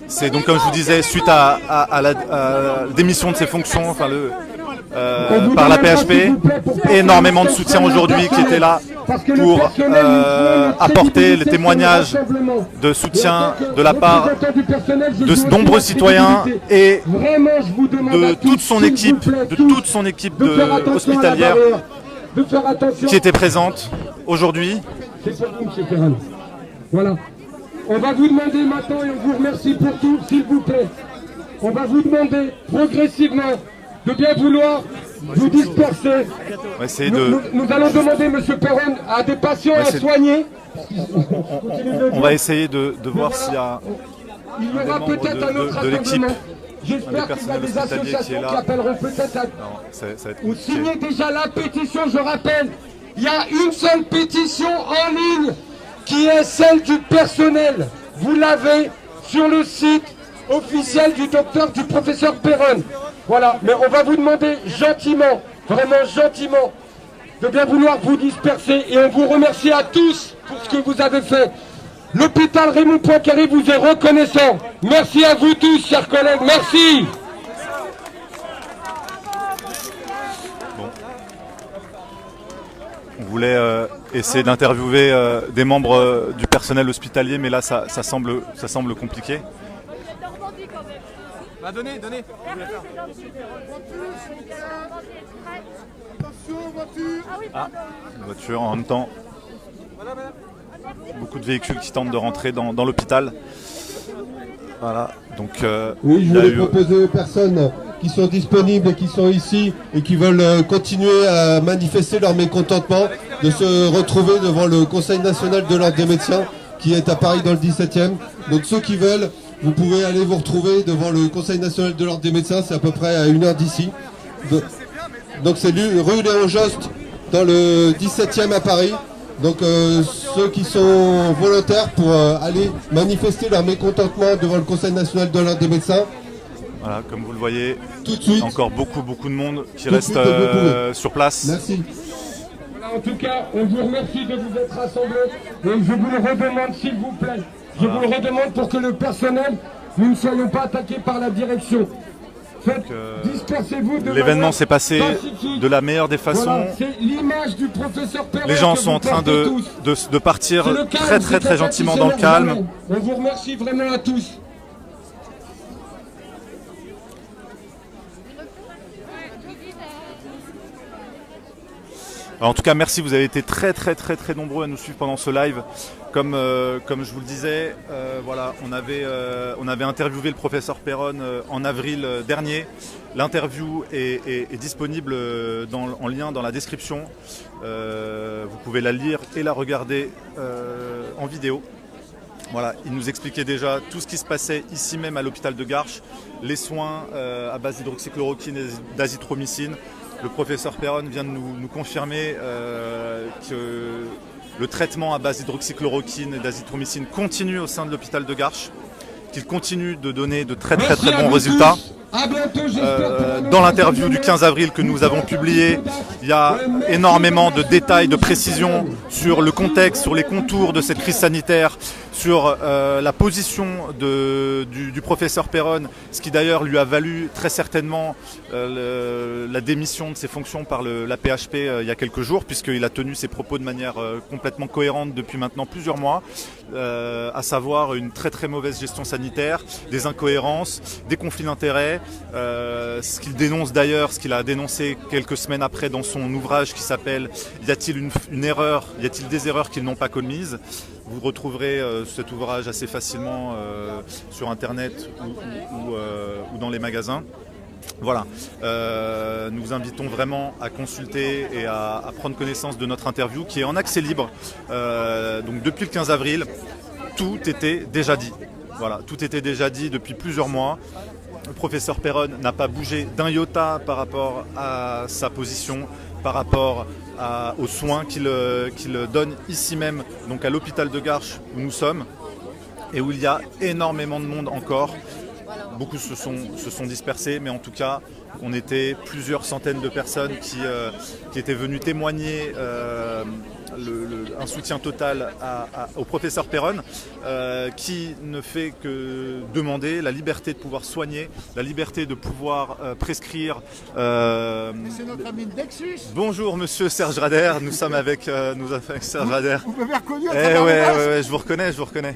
S1: C'est donc, comme je vous disais, suite à la démission de ses fonctions par la PHP, énormément de soutien aujourd'hui qui était là pour apporter les témoignages de soutien de la part de nombreux citoyens et de toute son équipe, hospitalière.
S2: de faire attention.
S1: qui était présente aujourd'hui.
S2: C'est pour vous, M. Perron. Voilà. On va vous demander maintenant, et on vous remercie pour tout, s'il vous plaît. On va vous demander progressivement de bien vouloir vous disperser.
S1: On va essayer de...
S2: Nous allons demander, M. Perron, à des patients à soigner.
S1: On va essayer de voir s'il y a
S2: Il y aura peut-être un autre
S1: de l'équipe,
S2: rassemblement. J'espère qu'il y a des associations qui appelleront peut-être à... Vous signez déjà la pétition, je rappelle. Il y a une seule pétition en ligne qui est celle du personnel. Vous l'avez sur le site officiel du professeur Perron. Voilà, mais on va vous demander gentiment, vraiment gentiment, de bien vouloir vous disperser et on vous remercie à tous pour ce que vous avez fait. L'hôpital Raymond Poincaré vous est reconnaissant. Merci à vous tous, chers collègues. Merci.
S1: Bon. On voulait essayer d'interviewer des membres du personnel hospitalier, mais là, ça semble compliqué.
S17: Bah donnez.
S1: Ah, une voiture en même temps. Beaucoup de véhicules qui tentent de rentrer dans l'hôpital. Voilà, donc...
S18: oui, je voulais proposer aux personnes qui sont disponibles et qui sont ici et qui veulent continuer à manifester leur mécontentement de se retrouver devant le Conseil national de l'ordre des médecins qui est à Paris dans le 17e. Donc ceux qui veulent, vous pouvez aller vous retrouver devant le Conseil national de l'ordre des médecins, c'est à peu près à 1 heure d'ici. Donc c'est rue Léon Jost dans le 17e à Paris. Donc ceux qui sont volontaires pour aller manifester leur mécontentement devant le Conseil national de l'ordre des médecins.
S1: Voilà, comme vous le voyez,
S18: tout de suite.
S1: Encore beaucoup de monde qui reste sur place.
S18: Merci.
S2: Voilà, en tout cas, on vous remercie de vous être rassemblés. Et je vous le redemande, s'il vous plaît. Je vous le redemande pour que le personnel, nous ne soyons pas attaqués par la direction. Dispersez-vous de
S1: l'événement s'est passé
S2: pacifique.
S1: De la meilleure des façons.
S2: Voilà, c'est l'image du professeur Perron.
S1: Les gens sont en train de partir très gentiment dans le calme.
S2: On vous remercie vraiment à tous.
S1: Alors, en tout cas, merci, vous avez été très nombreux à nous suivre pendant ce live. Comme je vous le disais, voilà, on avait interviewé le professeur Perron en avril dernier. L'interview est disponible en lien dans la description. Vous pouvez la lire et la regarder en vidéo. Voilà, il nous expliquait déjà tout ce qui se passait ici même à l'hôpital de Garches, les soins à base d'hydroxychloroquine et d'azithromycine. Le professeur Perron vient de nous confirmer que le traitement à base d'hydroxychloroquine et d'azithromycine continue au sein de l'hôpital de Garches, qu'il continue de donner de très bons résultats. Dans l'interview du 15 avril que nous avons publiée, il y a énormément de détails, de précisions sur le contexte, sur les contours de cette crise sanitaire, sur la position du professeur Perron, ce qui d'ailleurs lui a valu très certainement la démission de ses fonctions par la PHP il y a quelques jours, puisqu'il a tenu ses propos de manière complètement cohérente depuis maintenant plusieurs mois, à savoir une très mauvaise gestion sanitaire, des incohérences, des conflits d'intérêts, ce qu'il dénonce d'ailleurs, ce qu'il a dénoncé quelques semaines après dans son ouvrage qui s'appelle « Y a-t-il une erreur ? Y a-t-il des erreurs qu'ils n'ont pas commises ?» Vous retrouverez cet ouvrage assez facilement sur internet ou dans les magasins. Voilà, nous vous invitons vraiment à consulter et à prendre connaissance de notre interview qui est en accès libre. Donc depuis le 15 avril, tout était déjà dit. Voilà, tout était déjà dit depuis plusieurs mois. Le professeur Perron n'a pas bougé d'un iota par rapport à sa position, par rapport aux soins qu'il donne ici même, donc à l'hôpital de Garches où nous sommes, et où il y a énormément de monde encore. Beaucoup se sont dispersés, mais en tout cas, on était plusieurs centaines de personnes qui étaient venues témoigner un soutien total au professeur Perron, qui ne fait que demander la liberté de pouvoir soigner, la liberté de pouvoir prescrire.
S4: C'est notre ami Dexus.
S1: Bonjour monsieur Serge Rader, nous sommes avec Serge Rader.
S4: Vous m'avez reconnu à
S1: ouais, je vous reconnais.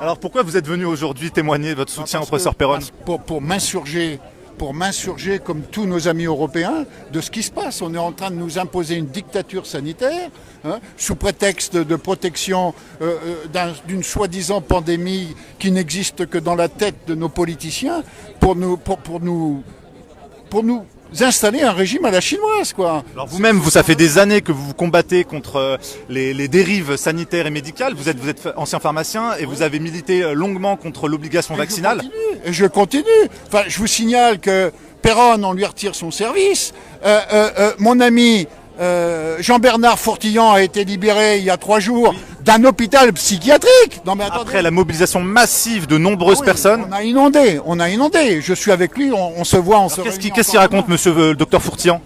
S1: Alors pourquoi vous êtes venu aujourd'hui témoigner votre soutien au professeur Perron?
S4: Pour m'insurger pour m'insurger, comme tous nos amis européens, de ce qui se passe. On est en train de nous imposer une dictature sanitaire, sous prétexte de protection d'une soi-disant pandémie qui n'existe que dans la tête de nos politiciens, pour nous installer un régime à la chinoise, quoi.
S1: Alors vous-même, ça fait des années que vous vous combattez contre les dérives sanitaires et médicales. Vous êtes ancien pharmacien et vous avez milité longuement contre l'obligation vaccinale.
S4: Je continue. Enfin, je vous signale que Péronne, on lui retire son service. Mon ami Jean-Bernard Fourtillon a été libéré il y a 3 jours d'un hôpital psychiatrique. Non, mais attendez.
S1: Après la mobilisation massive de nombreuses personnes.
S4: On a inondé. Je suis avec lui, on se voit, on se réunit.
S1: Qu'est-ce qu'il raconte, monsieur le docteur Fourtillon?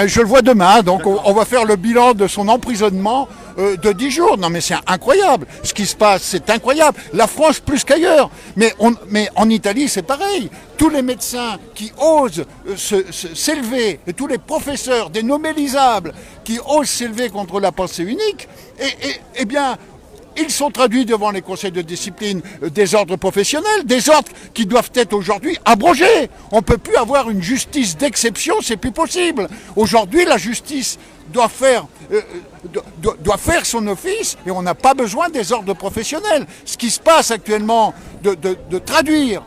S4: Je le vois demain, donc on va faire le bilan de son emprisonnement de 10 jours. Non mais c'est incroyable. Ce qui se passe, c'est incroyable. La France plus qu'ailleurs. Mais en Italie, c'est pareil. Tous les médecins qui osent s'élever, et tous les professeurs dénomélisables qui osent s'élever contre la pensée unique, eh bien, ils sont traduits devant les conseils de discipline des ordres professionnels, des ordres qui doivent être aujourd'hui abrogés. On ne peut plus avoir une justice d'exception, c'est plus possible. Aujourd'hui, la justice doit faire son office et on n'a pas besoin des ordres professionnels. Ce qui se passe actuellement, de traduire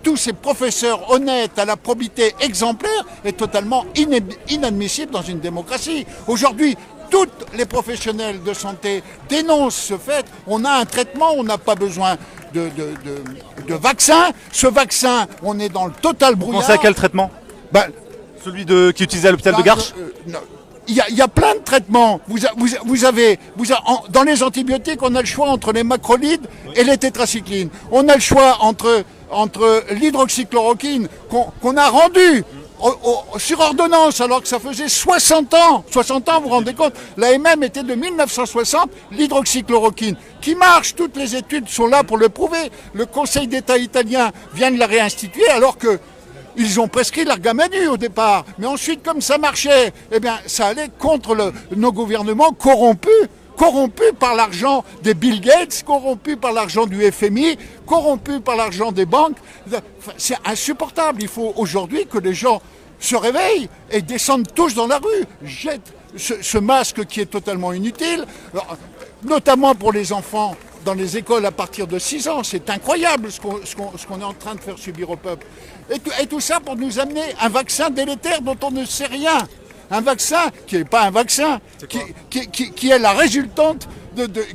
S4: tous ces professeurs honnêtes à la probité exemplaire est totalement inadmissible dans une démocratie. Aujourd'hui, tous les professionnels de santé dénoncent ce fait. On a un traitement, on n'a pas besoin de vaccin. Ce vaccin, on est dans le total brouillard.
S1: Vous pensez à quel traitement? Celui qui est utilisé à l'hôpital de Garches?
S4: Il y a plein de traitements. Dans les antibiotiques, on a le choix entre les macrolides et les tétracyclines. On a le choix entre l'hydroxychloroquine qu'on a rendu sur ordonnance, alors que ça faisait 60 ans. 60 ans, vous vous rendez compte? L'AMM était de 1960, l'hydroxychloroquine, qui marche. Toutes les études sont là pour le prouver. Le Conseil d'État italien vient de la réinstituer, alors que ils ont prescrit l'argamanu au départ. Mais ensuite, comme ça marchait, eh bien, ça allait contre nos gouvernements corrompus par l'argent des Bill Gates, corrompus par l'argent du FMI, corrompus par l'argent des banques. C'est insupportable. Il faut aujourd'hui que les gens se réveillent et descendent tous dans la rue, jettent ce masque qui est totalement inutile, notamment pour les enfants dans les écoles à partir de 6 ans. C'est incroyable ce qu'on est en train de faire subir au peuple. Et tout ça pour nous amener un vaccin délétère dont on ne sait rien. Un vaccin qui n'est pas un vaccin, qui est la résultante,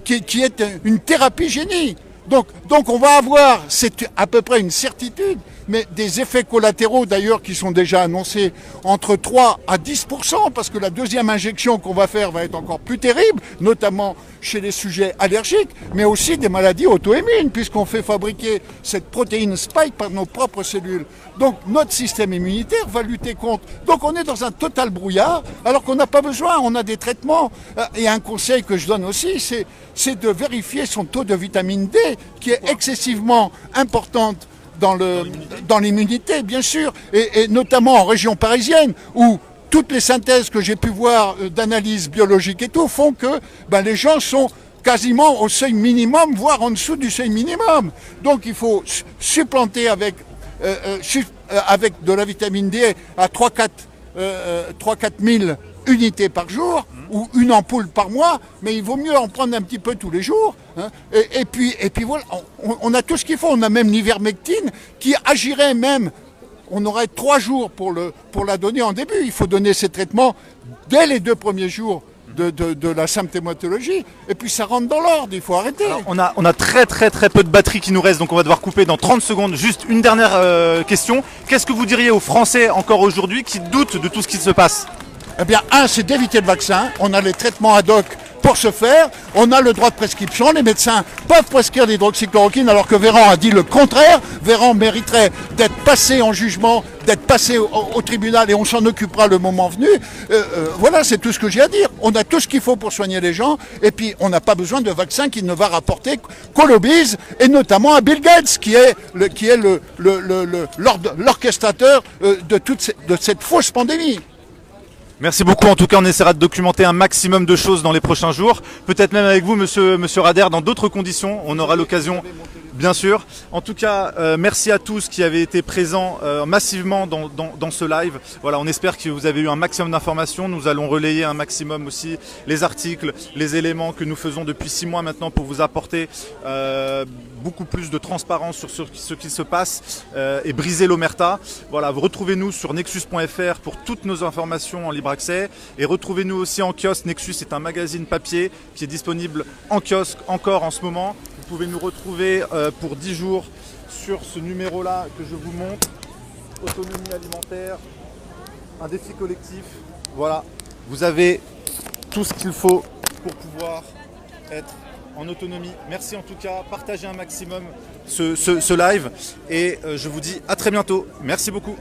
S4: qui est une thérapie génie. Donc on va avoir, c'est à peu près une certitude, mais des effets collatéraux d'ailleurs qui sont déjà annoncés entre 3 à 10%, parce que la deuxième injection qu'on va faire va être encore plus terrible, notamment chez les sujets allergiques, mais aussi des maladies auto-immunes, puisqu'on fait fabriquer cette protéine spike par nos propres cellules. Donc notre système immunitaire va lutter contre. Donc on est dans un total brouillard, alors qu'on n'a pas besoin, on a des traitements. Et un conseil que je donne aussi, c'est de vérifier son taux de vitamine D, qui est excessivement importante dans l'immunité, bien sûr, et notamment en région parisienne, où toutes les synthèses que j'ai pu voir d'analyse biologique et tout font que les gens sont quasiment au seuil minimum, voire en dessous du seuil minimum. Donc il faut supplanter avec de la vitamine D à 3-4 000 unités par jour, ou une ampoule par mois, mais il vaut mieux en prendre un petit peu tous les jours. Hein. Et puis voilà, on a tout ce qu'il faut. On a même l'ivermectine qui agirait même. On aurait 3 jours pour la donner en début. Il faut donner ces traitements dès les 2 premiers jours de la symptomatologie. Et puis ça rentre dans l'ordre, il faut arrêter.
S1: Alors, on a très peu de batterie qui nous reste, donc on va devoir couper dans 30 secondes. Juste une dernière question. Qu'est-ce que vous diriez aux Français encore aujourd'hui qui doutent de tout ce qui se passe?
S4: Eh bien, c'est d'éviter le vaccin. On a les traitements ad hoc pour ce faire. On a le droit de prescription. Les médecins peuvent prescrire l'hydroxychloroquine, alors que Véran a dit le contraire. Véran mériterait d'être passé en jugement, d'être passé au tribunal, et on s'en occupera le moment venu. Voilà, c'est tout ce que j'ai à dire. On a tout ce qu'il faut pour soigner les gens, et puis on n'a pas besoin de vaccin qui ne va rapporter qu'au lobbyisme, et notamment à Bill Gates, qui est l'orchestrateur de cette fausse pandémie.
S1: Merci beaucoup. En tout cas, on essaiera de documenter un maximum de choses dans les prochains jours. Peut-être même avec vous, monsieur Rader, dans d'autres conditions. On aura l'occasion Bien sûr. En tout cas, merci à tous qui avez été présents massivement dans ce live. Voilà, on espère que vous avez eu un maximum d'informations. Nous allons relayer un maximum aussi les articles, les éléments que nous faisons depuis 6 mois maintenant pour vous apporter beaucoup plus de transparence sur ce qui se passe et briser l'omerta. Voilà, vous retrouvez-nous sur nexus.fr pour toutes nos informations en libre accès et retrouvez-nous aussi en kiosque. Nexus est un magazine papier qui est disponible en kiosque encore en ce moment. Vous pouvez nous retrouver pour 10 jours sur ce numéro-là que je vous montre. Autonomie alimentaire, un défi collectif. Voilà, vous avez tout ce qu'il faut pour pouvoir être en autonomie. Merci en tout cas, partagez un maximum ce live et je vous dis à très bientôt. Merci beaucoup.